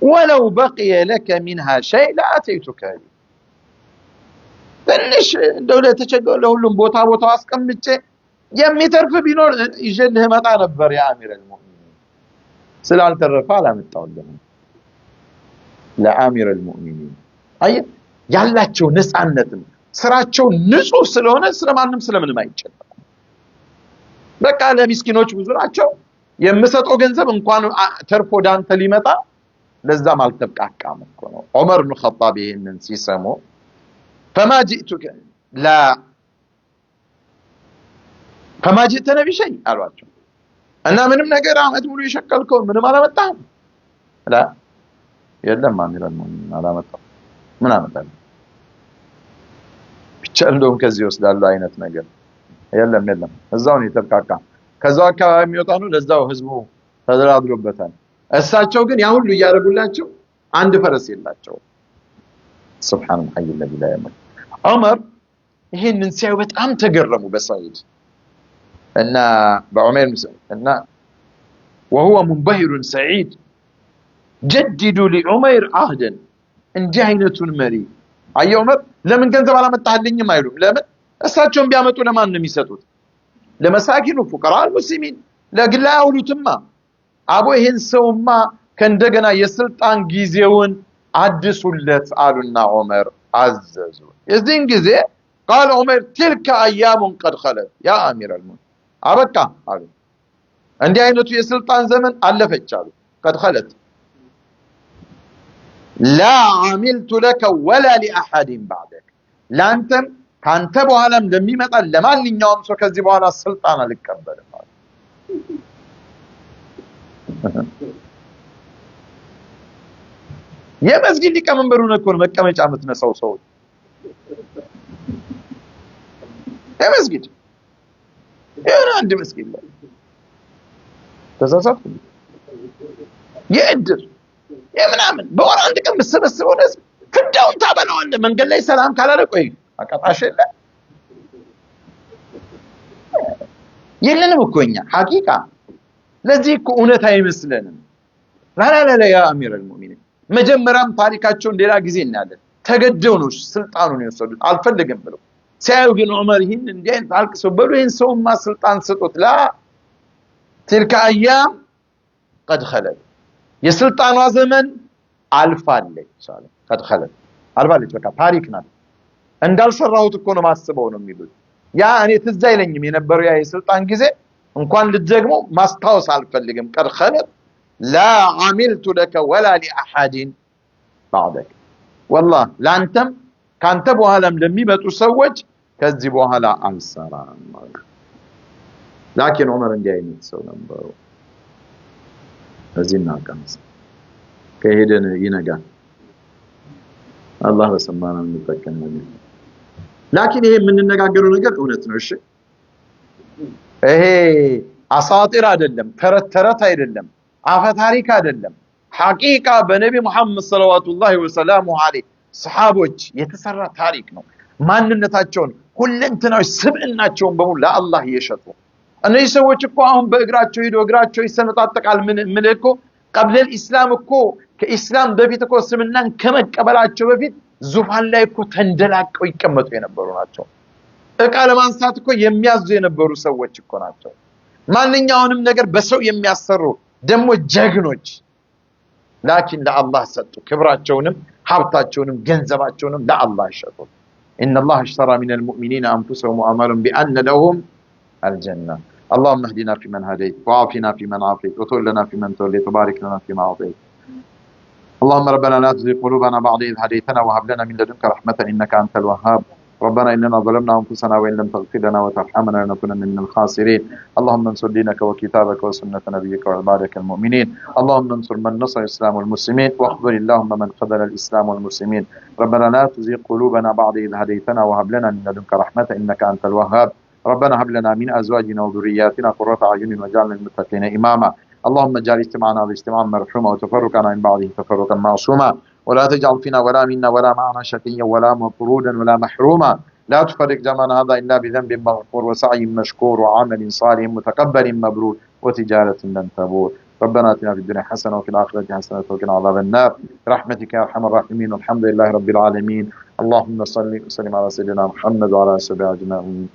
ولو بقي لك منها شيء لا أتيتك ትንሽ እንደው ለተቸገረ ለሁሉም ቦታው አስቀምጬ የሚተርፍ ቢኖር ይጀልህ መጣ ነበር ያ አሚር المؤمنين ስላልተረፈ አላመጣውልህ ለአሚር المؤمنين አይ ያላቸው ነፃነት ስራቸው ንጹህ ስለሆነ ስለማንም ስለምንም አይጨነቁ በቃ ለሚስኪኖች ብዙ ናቸው የምሰጠው ገንዘብ እንኳን ተርፎ ዳንተ ሊመጣ ለዛም አልተብቃቃም እኮ ነው ዑመር ኢብኑ ኸጣብ ይሄንን ሲሰሙ فما جئتنا بشيء አሏቸው እና ምንም ነገር አመት ሙሉ ይሸከልከው ምንም አላመጣም لا የለም አሚር المؤمنين አላመጣም ምን አመጣል ብቻ እንደውም ከዚህ ወስዳሉ አይነት ነገር የለም እዛው ነው የተብቃቃ ከዛው አካባቢ የሚወጣ ነው ለዛው ህዝቡ ተደራድሮበታል እሳቸው ግን ያ ሁሉ ያረጉላቸው አንድ ፈረስ የላቸው سبحان الحي الذي لا يموت عمر ይሄንን ሲያዩ በጣም ተገረሙ በሳይድ እና በዑመር እና وهو منبهر سعيد جددوا لعمر عهدا እንዲህ አይነቱን መሪ አየ ዑመር ለምን ገንዘብ አላመጣልኝም አይሉም ለምን እሳቸውን ቢያመጡ ለማን ነው የሚሰጡት ለመሳኪኑ ፉቀራ ሙስሊሚን ለግላ ያውሉትማ አቦ ይሄን ሰውማ ከእንደገና የስልጣን ጊዜውን አድሱለት አሉና ዑመር አዘዙ የዚህን ጊዜ قال عمر تلك ايام قد خلت يا امير المؤمنين አበቃ አሉ እንዲህ አይነቱ የስልጣን ዘመን አለፈች አሉ قد خلت لا عملت لك ولا لاحد بعدك ላንተም ካንተ በኋላም ለሚመጣ ለማንኛውም ሰው ከዚህ በኋላ ስልጣን አልቀበልም አሉ የመስጊድ ሊቀመንበሩን እኮ መቀመጫ የምትነሳው ሰው የመስጊድ አንድ መስጊድ ላይ ተሳሳቱ የእድር የምናምን በወር አንድ ቀን መሰበሰበው ደስ ፍዳውን ታበላዋለህ መንገድ ላይ ሰላም ካላለ ቆይ አቃጣሽ የለንም እኮ እኛ ሐቂቃ ለዚህ እኮ እውነት አይመስለንም ላ ያ አሚር المؤمنين መጀመሪያም ታሪካቸውን ሌላ ጊዜ እናያለን ተገደው ነው ስልጣኑን የወሰዱት አልፈልግም ብለው ሲያዩ ግን ዑመር ይሄን እንዴት አልቅሰው በሉ ይሄን ሰውማ ስልጣን ሰጡት ላ تلك ايام قد خلت የስልጣኗ ዘመን አልፋለች አለ قد خلت አልፋለች በቃ ታሪክ ናት እንዳልሰራሁት እኮ ነው ማስበው ነው የሚሉት ያ እኔ ትዝ አይለኝም የነበረው ያ የስልጣን ጊዜ እንኳን ልትደግመው ማስታወስ አልፈልግም قد خلت لا عملت لك ولا لاحد بعدك والله ላንተም ካንተ በኋላም ለሚመጡ ሰዎች ከዚህ በኋላ አንሰራም ላኪን ዑመር እንዲህ አይነት ሰው ነበሩ እዚህና ቀንስ ከሄደን ይነጋል አላህ በሰማነው እንጠቀማለን ላኪን ይሄ የምንነጋገረው ነገር እውነት ነው እሺ ይሄ አሳጢር አይደለም ተረት አይደለም አፈ ታሪክ አይደለም ሐቂቃ በነቢ መሐመድ ሰለላሁ ዐለይሂ ወሰለም ሰሃቦች የተሰራ ታሪክ ነው ማንነታቸውን ሁለንተናው ስብዕናቸውን በሙሉ ለአላህ እየሸጡ እነዚህ ሰዎች እኮ አሁን በእግራቸው ሄዶ እግራቸው ይሰነጣጣቃል ምን እኮ قبل الاسلام እኮ ከኢስላም በፊት እኮ እስልምናን ከመቀበላቸው በፊት ዙፋን ላይ እኮ ተንደላቀው ይቀመጡ የነበሩ ናቸው እቃ ለማንሳት እኮ የሚያዙ የነበሩ ሰዎች እኮ ናቸው ማንኛውንም ነገር በሰው የሚያሰሩ ደሞ ጀግኖች ላኪን ለአላህ ሰጡ ክብራቸውንም ሀብታቸውንም ገንዘባቸውንም ለአላህ ሸጡ ان الله اشترى من المؤمنين انفسهم واموالهم بان لهم الجنه اللهم اهدنا فيمن هديت وعافنا فيمن عافيت وتولنا فيمن توليت وبارك لنا فيما اعطيت اللهم ربنا لا تزغ قلوبنا بعد إذ هديتنا وهب لنا من لدنك رحمة إنك أنت الوهاب ربنا إننا ظلمنا أنفسنا وإن لم تغفر لنا وترحمنا لنكونن من الخاسرين اللهم انصر دينك وكتابك وسنة نبيك وعبادك المؤمنين اللهم انصر من نصر الإسلام والمسلمين واخذل اللهم من خذل الإسلام والمسلمين ربنا لا تزغ قلوبنا بعد إذ هديتنا وهب لنا من لدنك رحمة إنك أنت الوهاب ربنا هب لنا من أزواجنا وذرياتنا قرة أعين واجعلنا للمتقين إماما اللهم اجعل اجتماعنا باجتماعا مرحوما وتفرقنا من بعده تفرقا معصوما ولا تجعل فينا ولا منا ولا معنا شقيا ولا مطرودا ولا محروما لا تفرق جمعنا هذا إلا بذنب مغفور وسعي مشكور وعمل صالح متقبل مبرور وتجارة لن تبور ربنا آتنا في الدنيا حسنة وفي الآخرة حسنة وقنا عذاب النار برحمتك يا أرحم الراحمين والحمد لله رب العالمين اللهم صل وسلم على سيدنا محمد وعلى آله وصحبه أجمعين